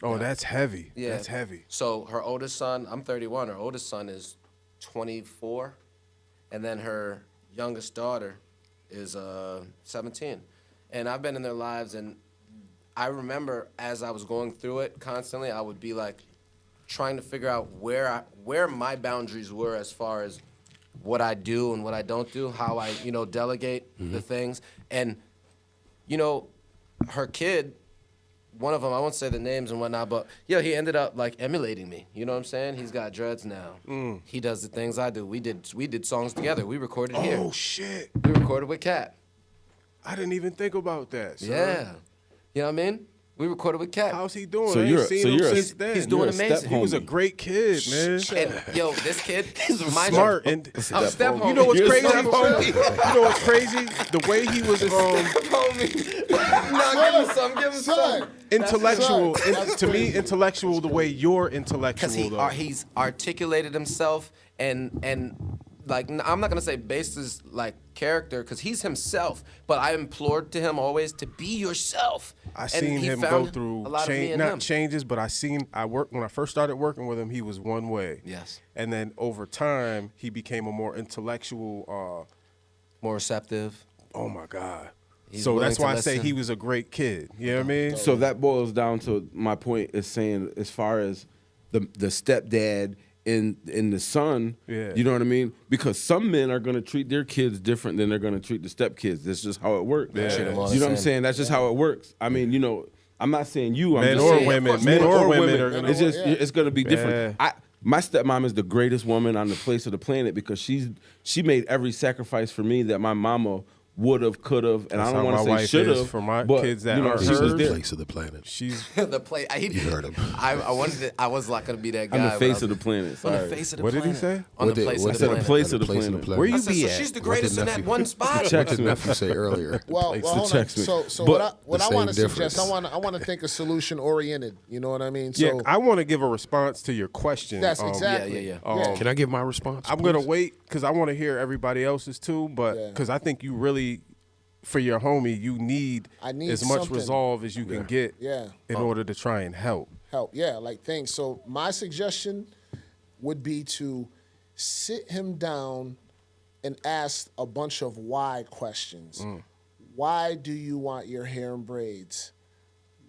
Oh, that's heavy. Yeah. That's heavy. So her oldest son, I'm 31, her oldest son is 24. And then her youngest daughter is 17. And I've been in their lives, and I remember as I was going through it constantly, I would be like trying to figure out where my boundaries were as far as what I do and what I don't do, how I, delegate the things. And, her kid, one of them, I won't say the names and whatnot, but he ended up like emulating me. You know what I'm saying? He's got dreads now. He does the things I do. We did songs together. We recorded here. Oh shit! We recorded with Cat. I didn't even think about that. Son. Yeah. You know what I mean? We recorded with Cat. How's he doing? So I ain't seen him since then. He's doing amazing. He was a great kid, man. And this kid, he's smart. And step homie. You know what's crazy? Step homie. You know what's crazy? The way he was homie. No, give him some. Intellectual. To me, intellectual the way you're intellectual. Because he's articulated himself and like, I'm not gonna say based his like character, because he's himself. But I implored to him always to be yourself. I seen him go through not changes, but when I first started working with him, he was one way. Yes. And then over time, he became a more intellectual, more receptive. Oh my God. So that's why I say he was a great kid. You know what I mean? So that boils down to my point is saying, as far as the stepdad and the son, you know what I mean? Because some men are going to treat their kids different than they're going to treat the stepkids. That's just how it works. Yeah. You know what I'm saying? That's just how it works. I mean, you know, I'm not saying you. Men or women. Men or women are going to. It's just it's going to be different. My stepmom is the greatest woman on the face of the planet because she made every sacrifice for me that my mama would have, could have, and I don't want to say should have. For my but, kids that you know, are she was the there. place of the planet. She's the place. You heard him. I was not going to be that guy. On the face of the planet. On the face of the what planet. What did he say? On the place of the planet. The place of the planet. Where you be so at? She's the greatest in that one spot. What did nephew say earlier? Well, hold on. So what I want to suggest, I want to think a solution oriented. You know what I mean? So I want to give a response to your question. That's exactly. Yeah. Can I give my response? I'm going to wait because I want to hear everybody else's too, but because I think you really, for your homie, you need as much resolve as you can get in order to try and help. Like things. So my suggestion would be to sit him down and ask a bunch of why questions. Why do you want your hair in braids?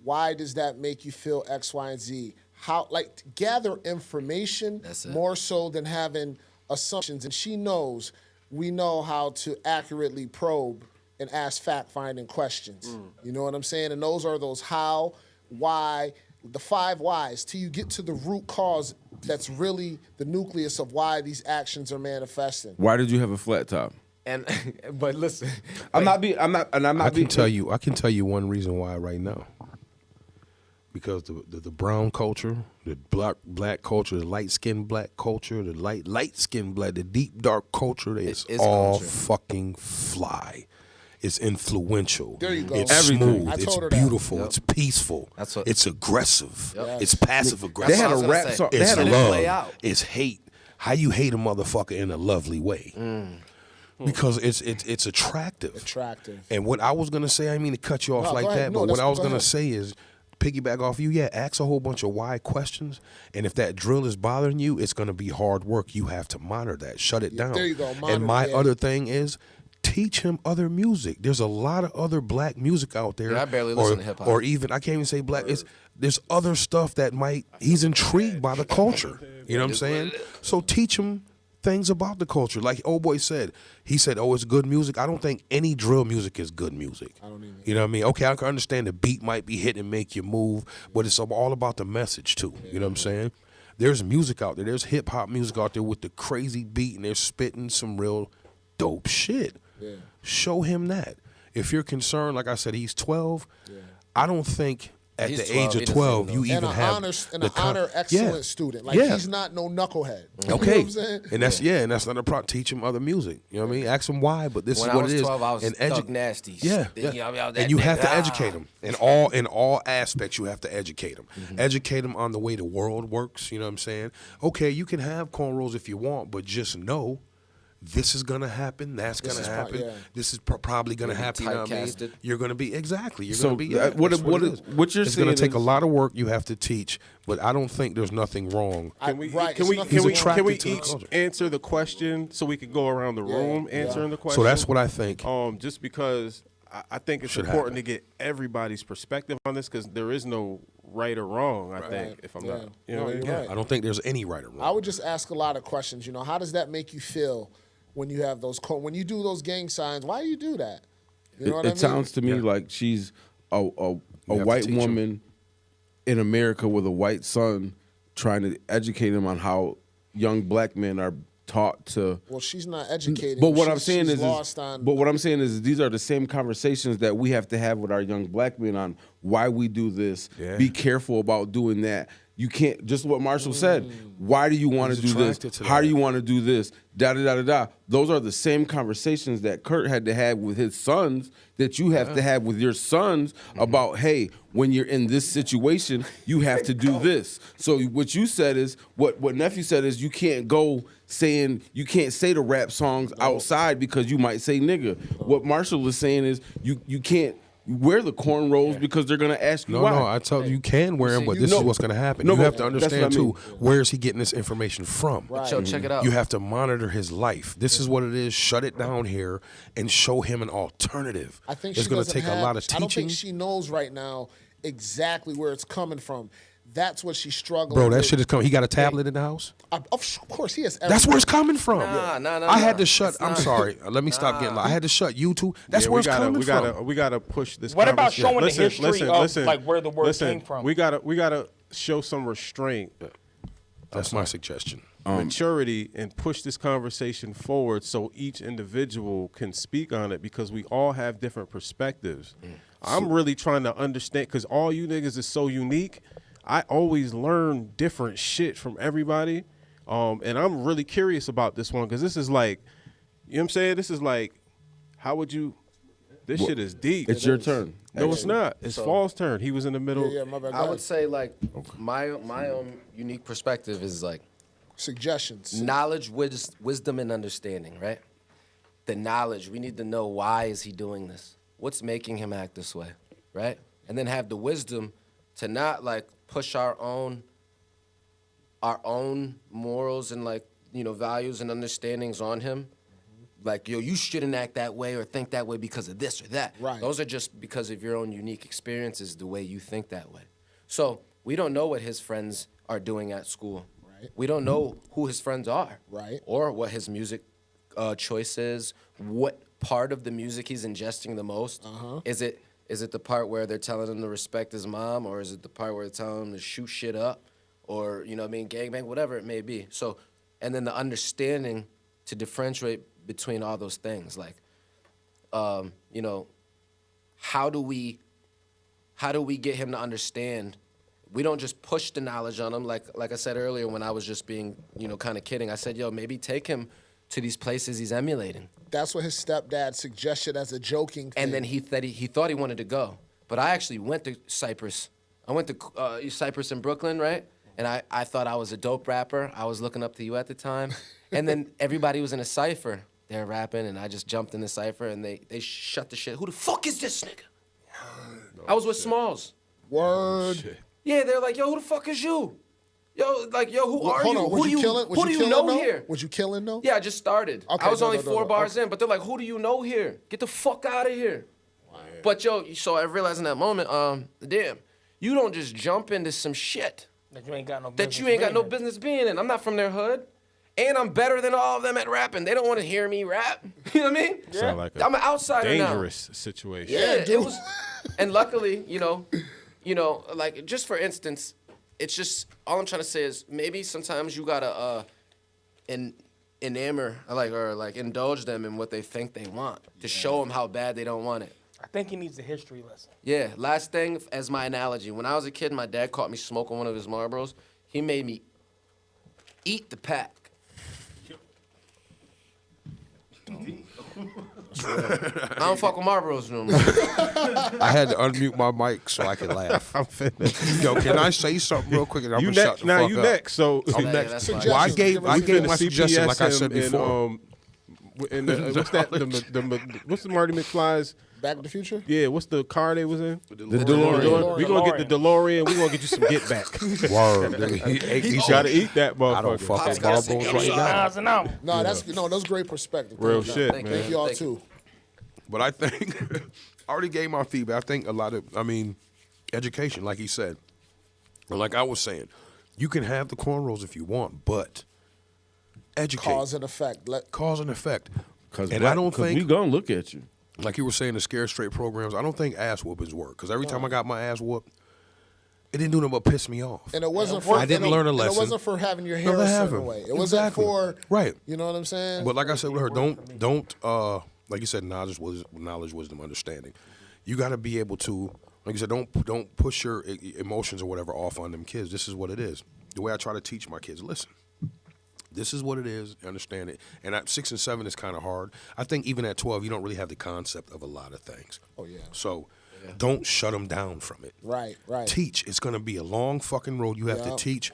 Why does that make you feel X, Y, and Z? How, like, gather information more so than having assumptions. And she knows we know how to accurately probe and ask fact-finding questions. You know what I'm saying? And those are those how, why, the 5 whys, till you get to the root cause that's really the nucleus of why these actions are manifesting. Why did you have a flat top? But listen, I can tell you one reason why right now. Because the brown culture, the black culture, the light-skinned black culture, the light-skinned black, the deep dark culture, it's all culture. Fucking fly. It's influential. There you go. It's smooth. It's beautiful. It's peaceful. It's aggressive. It's passive aggressive. They had a rap song. It's love. It's hate. How you hate a motherfucker in a lovely way. Because it's attractive. And what I was gonna say, I didn't mean to cut you off like that, but what I was gonna say is, piggyback off you, ask a whole bunch of why questions, and if that drill is bothering you, it's gonna be hard work. You have to monitor that, shut it down. There you go. And my other thing is, teach him other music. There's a lot of other black music out there. I barely listen to hip hop. Or even, I can't even say black. There's other stuff that he's intrigued by the culture. You know what I'm saying? So teach him things about the culture. Like old boy said, he said, it's good music. I don't think any drill music is good music. I don't either. You know what I mean? Okay, I can understand the beat might be hit and make you move, but it's all about the message too. You know what I'm saying? There's music out there. There's hip hop music out there with the crazy beat, and they're spitting some real dope shit. Show him that. If you're concerned, like I said, he's 12. I don't think at the age of 12 you even have an honor excellent student. Like he's not no knucklehead. Okay, you know what I'm saying? And that's not a problem. Teach him other music. You know what I mean? Ask him why, but this is what it is. When I was 12, I was Thug Nasty. Yeah. And you have to educate him in all aspects. You have to educate him. Educate him on the way the world works. You know what I'm saying? Okay, you can have cornrows if you want, but just know this is gonna happen. That's gonna happen. This is probably gonna happen. You know what I mean? You're gonna be exactly. You're gonna be. What you're saying? It's gonna take a lot of work. You have to teach, but I don't think there's nothing wrong. Can we each answer the question so we can go around the room answering the question? So that's what I think. Just because I think it's important to get everybody's perspective on this, because there is no right or wrong. I think if I'm not, you know, I don't think there's any right or wrong. I would just ask a lot of questions. You know, how does that make you feel when you have those when you do those gang signs? Why do you do that? You know what I mean? It sounds to me like she's a white woman in America with a white son, trying to educate him on how young black men are taught to. Well, she's not educated. But what I'm saying is, these are the same conversations that we have to have with our young black men on why we do this. Be careful about doing that. You can't, just what Marshall said. Why do you want to do this? How do you want to do this? Da da da da da. Those are the same conversations that Kurt had to have with his sons, that you have to have with your sons about, hey, when you're in this situation, you have to do this. So what you said is, what nephew said is, you can't go saying, you can't say the rap songs outside because you might say nigga. What Marshall is saying is, you can't wear the cornrows because they're gonna ask you why. No, I tell you can wear them, but this is what's gonna happen. No, you but have to understand that's what I mean. too. Where is he getting this information from? Right. Yo, check it out. You have to monitor his life. This is what it is. Shut it down here and show him an alternative. I think it's she going to doesn't take a lot of I don't teaching. think she knows right now exactly where it's coming from. That's what she's struggling Bro, that with. shit is coming. He got a tablet in the house? Of course, he has everything. That's where it's coming from. Nah. I had to shut. I'm sorry. Let me stop getting. I had to shut YouTube. That's where it's coming from. We gotta push this. What about conversation. showing the history of like where the word came from? We gotta show some restraint, That's my suggestion. maturity, and push this conversation forward so each individual can speak on it because we all have different perspectives. I'm really trying to understand because all you niggas is so unique. I always learn different shit from everybody. And I'm really curious about this one because this is like, you know what I'm saying? This is like, how would you, this shit is deep. It's your turn. No, it's not. It's Fall's turn. He was in the middle. Yeah, my bad. I would say like my own unique perspective is like Suggestions. knowledge, wisdom, and understanding. Right? The knowledge. We need to know why is he doing this? What's making him act this way? Right? And then have the wisdom to not like push our own morals and like, you know, values and understandings on him. Like, yo, you shouldn't act that way or think that way because of this or that. Right. Those are just because of your own unique experiences, the way you think that way. So we don't know what his friends are doing at school. Right. We don't know who his friends are. Right. Or what his music choice is, what part of the music he's ingesting the most. Is it the part where they're telling him to respect his mom, or is it the part where they're telling him to shoot shit up, or, you know what I mean, gangbang, whatever it may be. So, and then the understanding to differentiate between all those things, like, you know, how do we get him to understand? We don't just push the knowledge on him, like I said earlier when I was just being, you know, kind of kidding. I said, yo, maybe take him to these places he's emulating. That's what his stepdad suggested as a joking thing. And then he thought he wanted to go. But I actually went to Cyprus. I went to Cyprus in Brooklyn, right? And I thought I was a dope rapper. I was looking up to you at the time. And then everybody was in a cypher. They're rapping, and I just jumped in the cypher, and they shut the shit. Who the fuck is this nigga? I was with Smalls. Word. Yeah, they're like, yo, who the fuck is you? Yo, like, yo, who are Hold you? on, Who do you know here? Was you killing though? Yeah, I just started. Okay, I was only no, 4 no. bars in, but they're like, who do you know here? Get the fuck out of here. But yo, so I realized in that moment, damn, you don't just jump into some shit That you ain't got no business being in. I'm not from their hood. And I'm better than all of them at rapping. They don't want to hear me rap. You know what I mean? Yeah. Sound like I'm an outsider dangerous situation. Yeah, it was. And luckily, you know, like just for instance, it's just all I'm trying to say is maybe sometimes you gotta enamor or indulge them in what they think they want to show them how bad they don't want it. I think he needs a history lesson. Yeah. Last thing as my analogy, when I was a kid, my dad caught me smoking one of his Marlboros. He made me eat the pack. I don't fuck with Marlboros no more. I had to unmute my mic so I could laugh. I'm finished. Yo, can I say something real quick? And I'm You gonna shut next. the Now fuck you up. next. So Oh, yeah, next. that's fine. Well, I Suggestions. gave my finna suggestion like I said him before. what's that? What's the Marty McFly's? Back to the Future? Yeah, what's the car they was in? The DeLorean. We gonna get the DeLorean. We gonna get you some get back. Word. nigga. He You said, gotta eat that motherfucker. I don't fuck with Pops got Marlboros right now. No, that's great perspective. Real Thank you. shit, Thank man. you. Thank you all Thank you. too. But I think I already gave my feedback. I think a lot of, education, like he said, or like I was saying, you can have the cornrows if you want, but educate. Cause and effect. Cause and effect. Because And I don't think we gonna look at you. like you were saying, the scare straight programs, I don't think ass whoopings work. Because every time I got my ass whooped, it didn't do nothing but piss me off. And it wasn't for I didn't learn a lesson. And it wasn't for having your hair No, a they certain haven't. way. It wasn't Exactly. for Right. You know what I'm saying? But like I said with her, don't like you said, knowledge, wisdom, understanding. You got to be able to, like you said, don't push your emotions or whatever off on them kids. This is what it is. The way I try to teach my kids, listen, this is what it is. Understand it. And at 6 and 7 is kind of hard. I think even at 12, you don't really have the concept of a lot of things. Oh, yeah. So don't shut them down from it. Right. Teach. It's going to be a long fucking road. You have to Yeah. teach.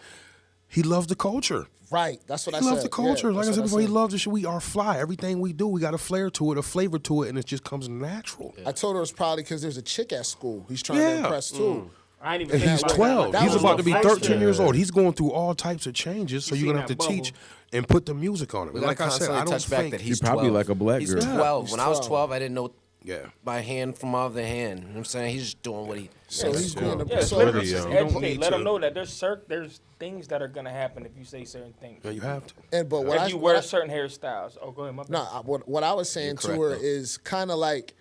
He loves the culture. Right. That's what I He said. loves the culture. Yeah, like I that's said what before, he loves the shit. We are fly. Everything we do, we got a flair to it, a flavor to it, and it just comes natural. I told her it's probably because there's a chick at school. He's trying to impress too. I ain't even And think he's about 12. That He's was about the to be first 13 year. years old. He's going through all types of changes, so You you're going to seen have to that teach bubble. and put the music on it. We Like gotta I said, constantly I don't touch back think that he's probably 12. like a black He's girl. 12. He's When I was 12. 12, I didn't know Yeah. my hand from my other hand. You know what I'm saying? He's just doing what he. So he's going to. Yeah, So really just young. educate. Let to- them know that there's things that are gonna happen if you say certain things. Yeah, you have to. and but what If I you what wear I- certain hairstyles. Oh, go ahead, my bad. No, what I was saying to correct, her though. is kind of like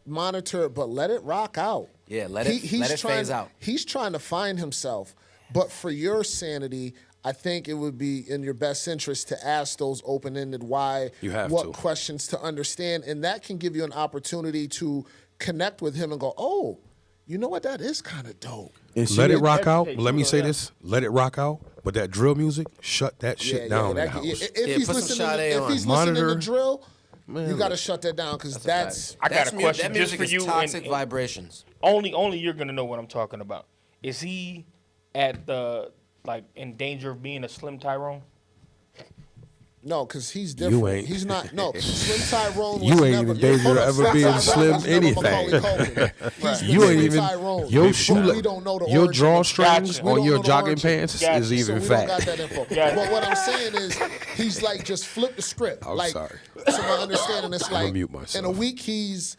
monitor it, but let it rock out. Yeah, let it phase out. He's trying to find himself, but for your sanity, I think it would be in your best interest to ask those open-ended why, You have what to. questions to understand, and that can give you an opportunity to connect with him and go, oh, you know what, that is kind of dope. And she Let it did- rock out. educate But let me you, say yeah. this. Let it rock out. But that drill music, shut that shit down in the house. If Yeah, he's put some listening, Sade if on. he's listening Monitor. to drill, Man, you got to shut that down because that's I got a question That just music for is you. toxic and vibrations. only you're gonna know what I'm talking about. Is he at the in danger of being a Slim Tyrone? no, because he's different. ain't. He's not. No, Slim Tyrone. Was You ain't never, in danger hold of up, ever being Tyrone Slim was never anything. Macaulay Culkin. He's been You ain't Slim even Tyrone. your But shoe, we don't know the your origin of- drawstrings Gotcha. We on don't your know the jogging origin. pants Gotcha. is even So we fat. don't got that info. Gotcha. But what I'm saying is, he's like just flip the script. I'm like, sorry. So my understanding is I'ma like mute myself. in a week he's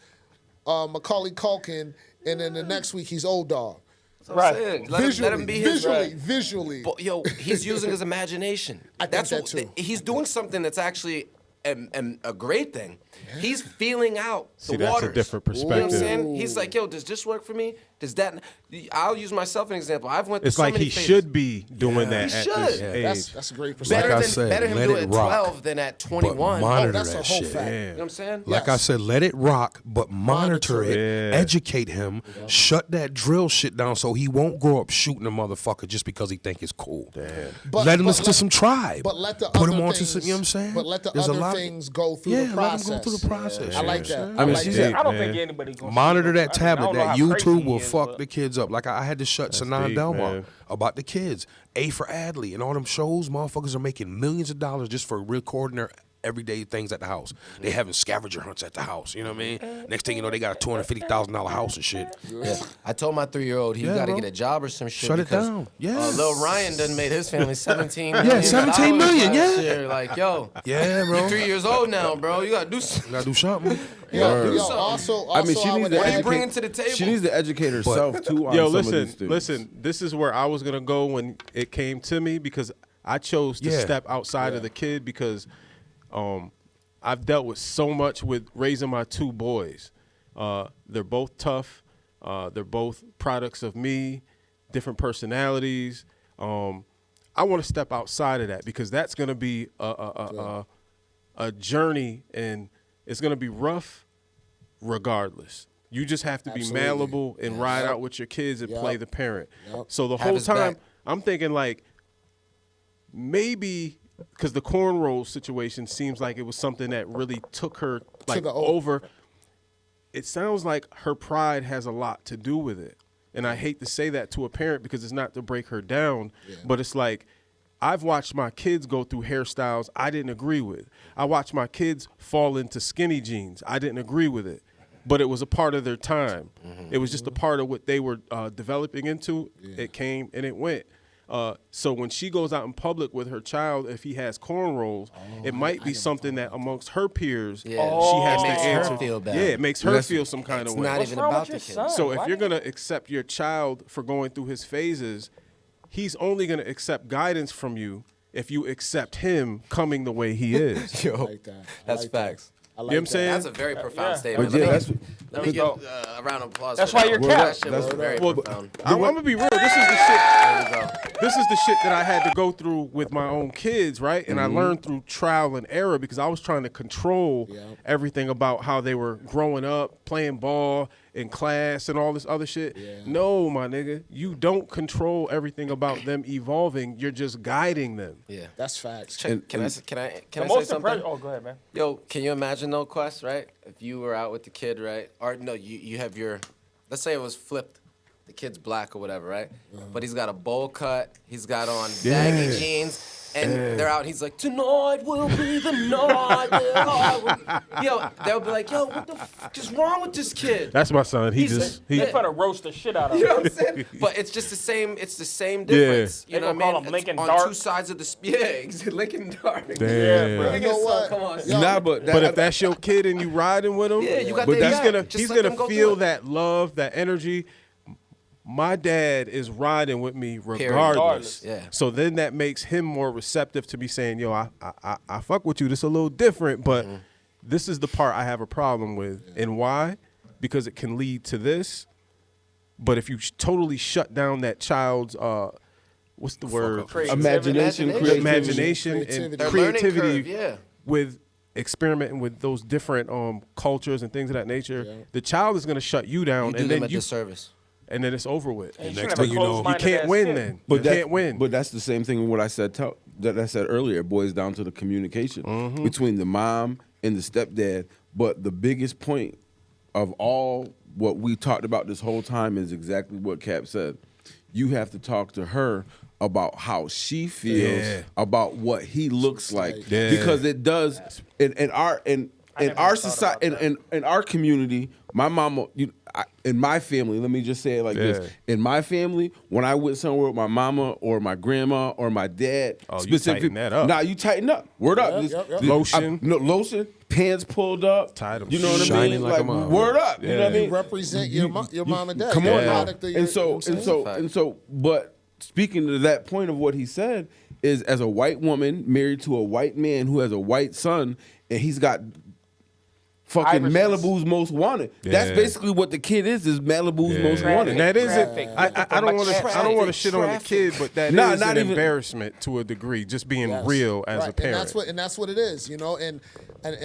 Macaulay Culkin, and then the next week he's Old Dog. Right. Let him be his. Visually. But, yo, he's using his imagination. I think that too. He's doing something that's actually a great thing. He's feeling out See, the that's a waters. different You know what I'm perspective. saying? He's like, yo, does this work for me? Does that? I'll use myself as an example. I've went through It's so like many he phases. should be doing that He at should. this Yeah. age. That's a great Better perspective. I than said, better him let do it it at rock. 12 than at 21. monitor that's that a whole shit. fact. You know what I'm saying? Like Yes. I said, let it rock, but monitor it, Yeah. educate him, shut that drill shit down so he won't grow up shooting a motherfucker just because he think it's cool. But- Let him but listen to some Tribe. But let the Put other him on to things, some, you know what I'm saying? But let the There's a other lot of- things go through yeah, the process. let him go through the process. I like you know that. what I I'm mean, saying? she's I don't man. think anybody's gonna Monitor see it. that tablet. I don't know That how crazy YouTube he will is, fuck but- the kids up. Like I had to shut Sanan deep, Delmar man. about the kids. A for Adley and all them shows. Motherfuckers are making millions of dollars just for recording their everyday things at the house. They having scavenger hunts at the house. You know what I mean? Next thing you know, they got a $250,000 house and shit. Yeah. I told my 3-year-old he's Yeah, got to bro. get a job or some shit. Shut it because, down. Yes. Lil Ryan done made his family 17 million. Yeah, 17 million, last yeah. year. Like, yo, Yeah, bro. you're 3 years old now, bro. You got to do something. Gotta do something. Also, I mean, she needs would to What are you add- bringing to the table? She needs to educate herself too on Yo, some of these things. listen. This is where I was gonna go when it came to me because I chose to Yeah. step outside of the kid because I've dealt with so much with raising my 2 boys. They're both tough. They're both products of me, different personalities. I want to step outside of that because that's gonna be a journey and it's gonna be rough regardless. You just have to be Absolutely. malleable and ride out with your kids and Yep. play the parent. Yep. So the Have whole his time back. I'm thinking like maybe because the cornrow situation seems like it was something that really took her like the over. It sounds like her pride has a lot to do with it. And I hate to say that to a parent because it's not to break her down, but it's like I've watched my kids go through hairstyles I didn't agree with. I watched my kids fall into skinny jeans. I didn't agree with it, but it was a part of their time. It was just a part of what they were developing into. It came and it went. So when she goes out in public with her child, if he has cornrows, it might be something that amongst her peers, Yeah. she has It to makes her answer. feel bad. Yeah, it makes her feel some kind It's of way. not What's even wrong about with the your kid. son? So if Why you're do you- gonna accept your child for going through his phases, he's only gonna accept guidance from you if you accept him coming the way he is. I like that. I That's like that. facts. I like You know what I'm that. saying? That's a very profound Yeah. statement. But yeah, let that's me get go. a round of applause. That's for why that. you're That capped. shit was very profound. I'm gonna be real. This is the shit. There we go. This is the shit that I had to go through with my own kids, right? And I learned through trial and error because I was trying to control everything about how they were growing up, playing ball in class and all this other shit. No, my nigga, you don't control everything about them evolving. You're just guiding them. Yeah. That's facts. Can I The say most something? impressive. Oh, go ahead, man. Yo, can you imagine though, Quest, right? If you were out with the kid, right? Or no, you have your, let's say it was flipped. The kid's black or whatever, right? But he's got a bowl cut. He's got on baggy jeans. And they're out. He's like, tonight will be the night. That I will-" Yo, they'll be like, yo, what the fuck is wrong with this kid? That's my son. They're trying to roast the shit out of him. You know what I'm saying? But it's just the same. It's the same difference. They You know gonna what I call mean? him Lincoln on Dark. two sides of the Lincoln Dark. Damn. Yeah, bro. You know what? Come on. Nah, but But if that's your kid and you riding with him, Yeah, you got but that he's guy. gonna Just he's let gonna them go feel through it. that love, that energy. My dad is riding with me regardless. Regardless. Yeah. So then that makes him more receptive to me saying, "Yo, I fuck with you. This a little different, but this is the part I have a problem with, and why? Because it can lead to this. But if you totally shut down that child's what's the word? imagination, Imagination. Imagination and Creativity. Their learning creativity curve, yeah. with experimenting with those different cultures and things of that nature, the child is going to shut you down, You do and them then a you disservice. and then it's over with. And next should have thing a you know, you You closed-minded can't ass win kid. then. But You that- can't win. But that's the same thing with what I said. That I said earlier. It boils down to the communication between the mom and the stepdad. But the biggest point of all what we talked about this whole time is exactly what Cap said. You have to talk to her about how she feels Yeah. about what he looks like, Yeah. because it does in our never thought society about that. in our community. My mama, in my family, let me just say it like this: in my family, when I went somewhere with my mama or my grandma or my dad, Oh, you tighten that up. Nah, you tighten up. Word up. Lotion. Lotion, pants pulled up. Tied 'em You know what I shining mean? like a mom. Word up. You know what I Yeah. mean? Represent your mom and dad. Come You're on a now. product of your- And you know so what I'm saying? but speaking to that point of what he said is, as a white woman married to a white man who has a white son, and he's got fucking Iris's. Malibu's Most Wanted. That's Yeah. basically what the kid is Malibu's Most Yeah. Wanted. And that isn't. Traffic. I don't want to. I don't want to shit on the Traffic. kid, but that Nah, is not an even- embarrassment to a degree. Just being Yes. real as Right. a parent. And that's what it is, you know. And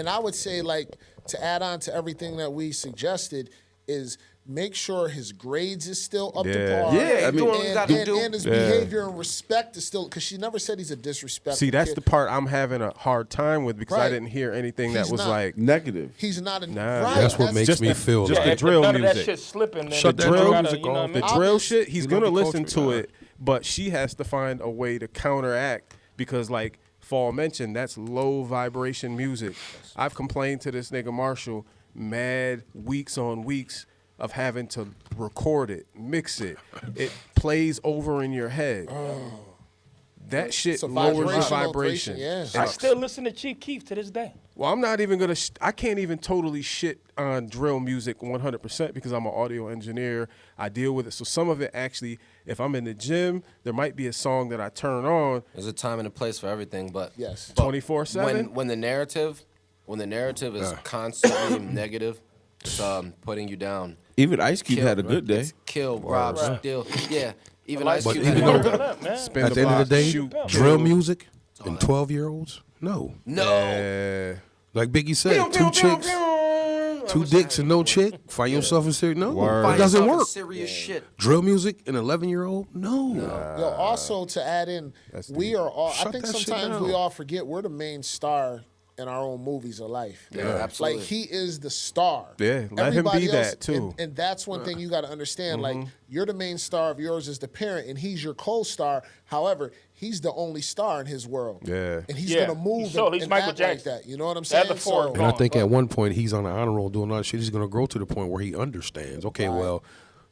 I would say, like, to add on to everything that we suggested is make sure his grades is still up to Yeah. par. Yeah, I mean- Doing what you gotta do. and his behavior and respect is still, because she never said he's a disrespectful See, that's kid. the part I'm having a hard time with because I Right. didn't hear anything that He's was not. like Negative. He's not a Nah, right. That's what makes just me the- feel just like. the If drill none of that music. shit slipping, then Shut you that gotta, drill you music know what I off. mean? the drill Obvious. shit, he's You gonna love the listen culture, to nah. it, but she has to find a way to counteract because, like Fall mentioned, that's low vibration music. I've complained to this nigga Marshall mad weeks on weeks of having to record it, mix it. It plays over in your head. That shit It's a lowers your vibrational vibration. yeah. I still listen to Chief Keef to this day. Well, I'm not even gonna. I can't even totally shit on drill music 100% because I'm an audio engineer. I deal with it, so some of it actually, if I'm in the gym, there might be a song that I turn on There's a time and a place for everything, but Yes. 24/7. when the narrative is constantly negative, it's putting you down. Even Ice Cube Kill, had a good day. It's kill, rob, steal. Yeah, even Like, Ice But Cube even had though- a man. Spin At the end of block, the day, shoot, drill kill. music and 12-year-olds? No. no. Yeah. Like Biggie said, two chicks, two dicks and no chick. Find yourself in serious. No, Word. it doesn't work. Serious shit. Drill music, an 11-year-old? No. Yo, also to add in, we are all. I Shut think that shit sometimes down. we all forget we're the main star in our own movies of life. Yeah, absolutely. Like he is the star. Yeah, let him be that, too. And that's one thing you got to understand. Like you're the main star of yours as the parent, and he's your co-star. However, he's the only star in his world. Yeah. and he's Yeah. gonna move So and, he's and Michael act like Jackson. that. You know what I'm They saying? had the four So- And I think at one point he's on an honor roll doing all that shit. He's going to grow to the point where he understands. Okay, well,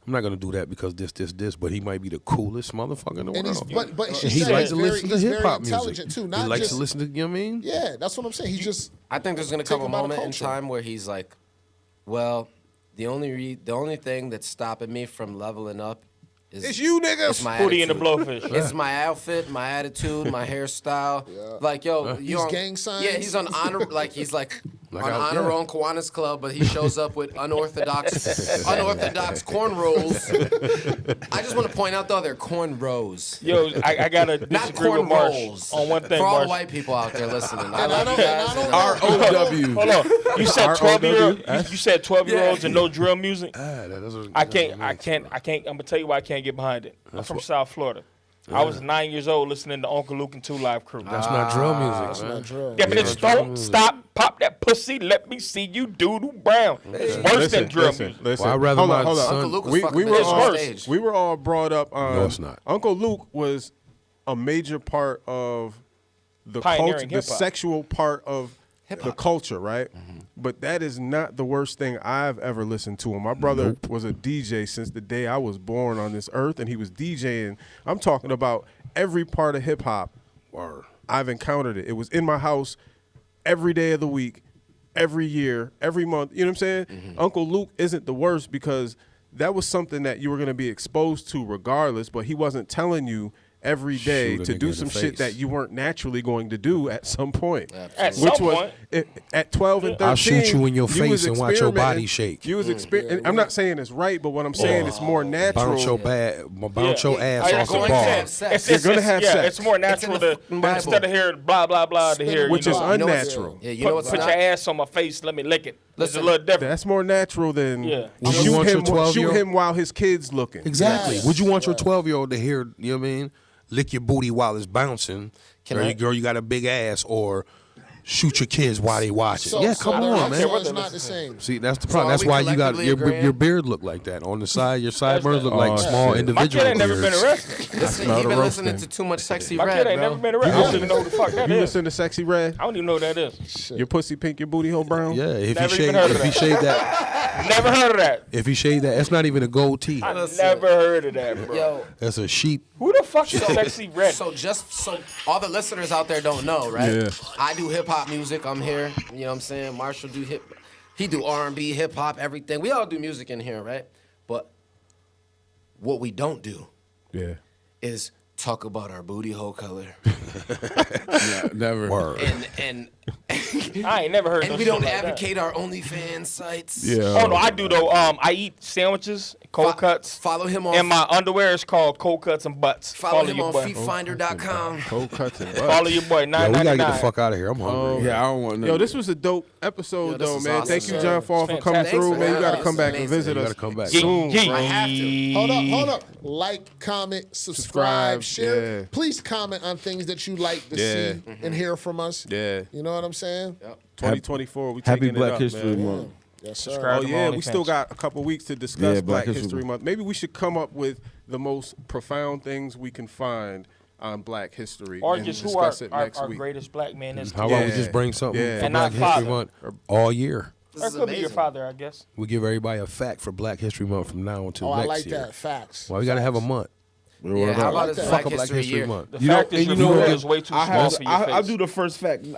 I'm not going to do that because this, but he might be the coolest motherfucker in the and he's world. but she And he said likes he's to very, listen to he's hip very hop music. intelligent too. Not He likes just to listen to, you know what I mean? yeah. That's what I'm saying. He just I think there's gonna Take come a him out of moment in culture. time where he's like, well, the only thing that's stopping me from leveling up is It's you, nigga. It's my Hootie and the attitude. Blowfish. It's my outfit, my attitude, my hairstyle. Like, yo, you He's on, gang signs? Yeah, he's on honor. Like he's like Like on I- honor yeah. roll in Kiwanis Club, but he shows up with unorthodox cornrows. I just want to point out though, they're cornrows, Yo, I gotta not disagree with corn Marsh rolls. on one thing, For all Marsh. white people out there listening, I And I love don't- you and I guys. don't and know. R.O.W. Hold on. You said 12-year-old. You said 12-year-olds Yeah. and no drill music. That's what- I can't. I'm gonna tell you why I can't get behind it. I'm from South Florida. I was 9 years old listening to Uncle Luke and 2 Live Crew. That's not drill music, man. not drill. Yeah, but it's don't stop, pop that pussy, let me see you doodle brown. It's worse than drill music. Listen. Well, I'd rather hold my on, hold on. son- Uncle Luke was We fucking were bitch all on stage. we were all brought up on. No, it's not. Uncle Luke was a major part of the pioneering culture, the hip-hop. sexual part of the culture, right? But that is not the worst thing I've ever listened to. And my brother was a DJ since the day I was born on this earth, and he was DJing. I'm talking about every part of hip hop. I've encountered it. It was in my house every day of the week, every year, every month. You know what I'm saying? Uncle Luke isn't the worst because that was something that you were going to be exposed to regardless, but he wasn't telling you every day to do some shit that you weren't naturally going to do at some point. At some point. At 12 and 13. I'll shoot you in your face and watch your body experimenting. shake. You was I'm not saying it's right, but what I'm saying it's more natural. Bounce your ass off the ball. You're gonna have sex. It's more natural to instead of hearing blah blah blah to hear which is unnatural. Yeah, you know what's put your ass on my face, let me lick it. It's a little different. That's more natural than shoot him while his kid's looking. Exactly. Would you want your 12-year-old to hear, you know what I mean, lick your booty while it's bouncing, girl, you got a big ass, or shoot your kids while they watch it? Come on, man. It's not the same. See, that's the problem. That's why you got your beard look like that. On the side, your sideburns look like small individual My kid ain't never beards. been arrested. He been listening to too much Sexy My Red, kid ain't bro. never been arrested. I don't even know who the fuck that You is. listen to Sexy Red? I don't even know what that is. Your pussy pink, your booty hole brown? Yeah, if Never he even heard of shaved that, Never heard of that. if he shaved that, that's not even a gold tee. I never heard of that, bro. Yo, That's a sheep. Who the fuck is Sexy Red? so all the listeners out there don't know, right? Yeah. I do hip hop music. I'm here. You know what I'm saying? Marshall do he do R&B, hip hop, everything. We all do music in here, right? But what we don't do is talk about our booty hole color. Never. Word. And I ain't never heard. and no we shit don't like that. advocate our OnlyFans sites. Yeah. Oh no, I do though. I eat sandwiches, cold cuts. Follow him on. And my underwear is called cold cuts and butts. Follow him your on boy. feetfinder.com. Cold cuts and Follow your boy. Yo, we gotta get the $9.99. fuck out of here. I'm hungry. Yeah, I don't want Yo, this was a dope episode, Yo, this though, is man. awesome, Thank you, sir. Jon Fall, for It's coming fantastic. through, man. You got to Thanks come for back having and us. visit You us gotta come back. soon. I have to. Hold up. Like, comment, subscribe, share. yeah. Please comment on things that you like to Yeah. see and hear from us. Yeah. You know what I'm saying? 2024, we Happy taking Black it up, History man. Month. Yes, sir. Subscribe. Oh, to yeah, my we still OnlyFans. got a couple weeks to discuss Yeah, Black Black History History Month. Maybe we should come up with the most profound things we can find on Black History Or and just who discuss it our next week. greatest black man is. How about we Yeah. just bring something Yeah. for And Black not History father. Month all year? This Or is could be your amazing. father, I guess. We give everybody a fact for Black History Month from now until Oh, I next like year. that. Facts. Well, we gotta have a month. Yeah, how about this that. Black Fuck a Black History History year? Month. The You know- fact is and your you know forehead what? is way too small for your face. I do the first fact. That's This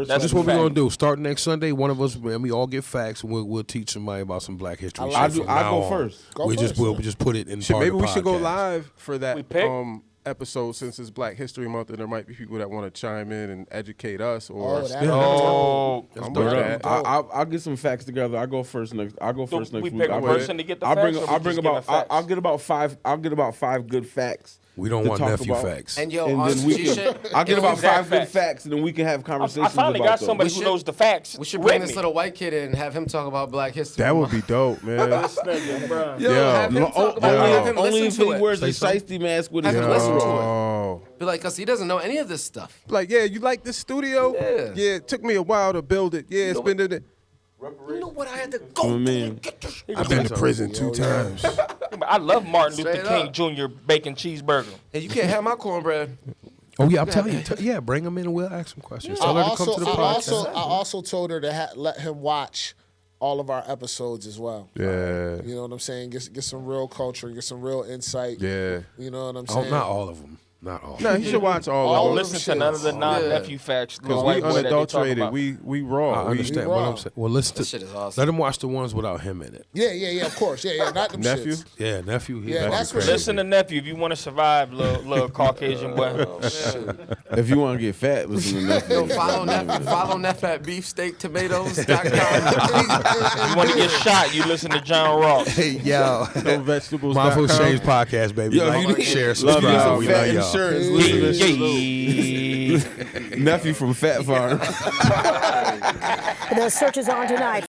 fact. is what we're fact. gonna do. Start next Sunday. One of us, and we all get facts, and we'll teach somebody about some Black History. I shit from I now go on. first. Go We'll first. just put it in. Shit, part maybe of the we should go podcast. live for We that pick? episode since it's Black History Month, and there might be people that want to chime in and educate us. Or Oh, that- Oh, I'm dope. with that. I'll get some facts together. I go first next. I'll go first next we week. pick a I'll bring- person to get the I'll bring. facts, or we I'll bring just give about. them facts? I'll get about five. I'll get about 5 good facts. We don't to want talk nephew about. facts. And yo, And on then some we G can- shit. I'll get if about we- 5 good facts. facts, and then we can have conversations. I finally about got those. somebody We who should- knows the facts. We should with bring this me. little white kid in and have him talk about Black History. That would be dope, man. Yo, Yeah. have him talk about Yeah. it. Have him Only listen if to he it. wears a Say shiesty mask with Have his him listen to it. Oh. Be like, cause he doesn't know any of this stuff. Like, yeah, you like this studio? Yeah. It took me a while to build it. Yeah, it's been in You know what I had to go Oh, through man. to get this. I've been to prison 2 times. I love Martin Luther Straight King Jr. bacon cheeseburger. And you can't have my cornbread. Oh yeah, I'm telling you. Yeah, bring them in and we'll ask some questions. I Tell her to come to the podcast. also told her to let him watch all of our episodes as well. Yeah. You know what I'm saying? Get some real culture, get some real insight. Yeah. You know what I'm Oh, saying? not all of them. Not all. No, he should watch all All of Don't them. listen to none of the non-nephew facts. Because we unadulterated. We raw. I understand what I'm saying. Well, listen That shit to. is awesome. Let them watch the ones without him in it. Yeah, of course. Yeah, not them Nephew? shits. Yeah, nephew. he Yeah, fucking that's what- crazy. Listen to nephew if you want to survive, little Caucasian boy. If you want to get fat, listen to that. Yo, follow Neff at beefsteaktomatoes.com. You want to get shot, you listen to John Ross. Hey, yo. No vegetables. Mindful Exchange podcast, baby. Yo, Like, you share, love you subscribe. some We fat love y'all. insurance. Listen to this shit. Yeah. Nephew from Fat Farm. The search is on tonight.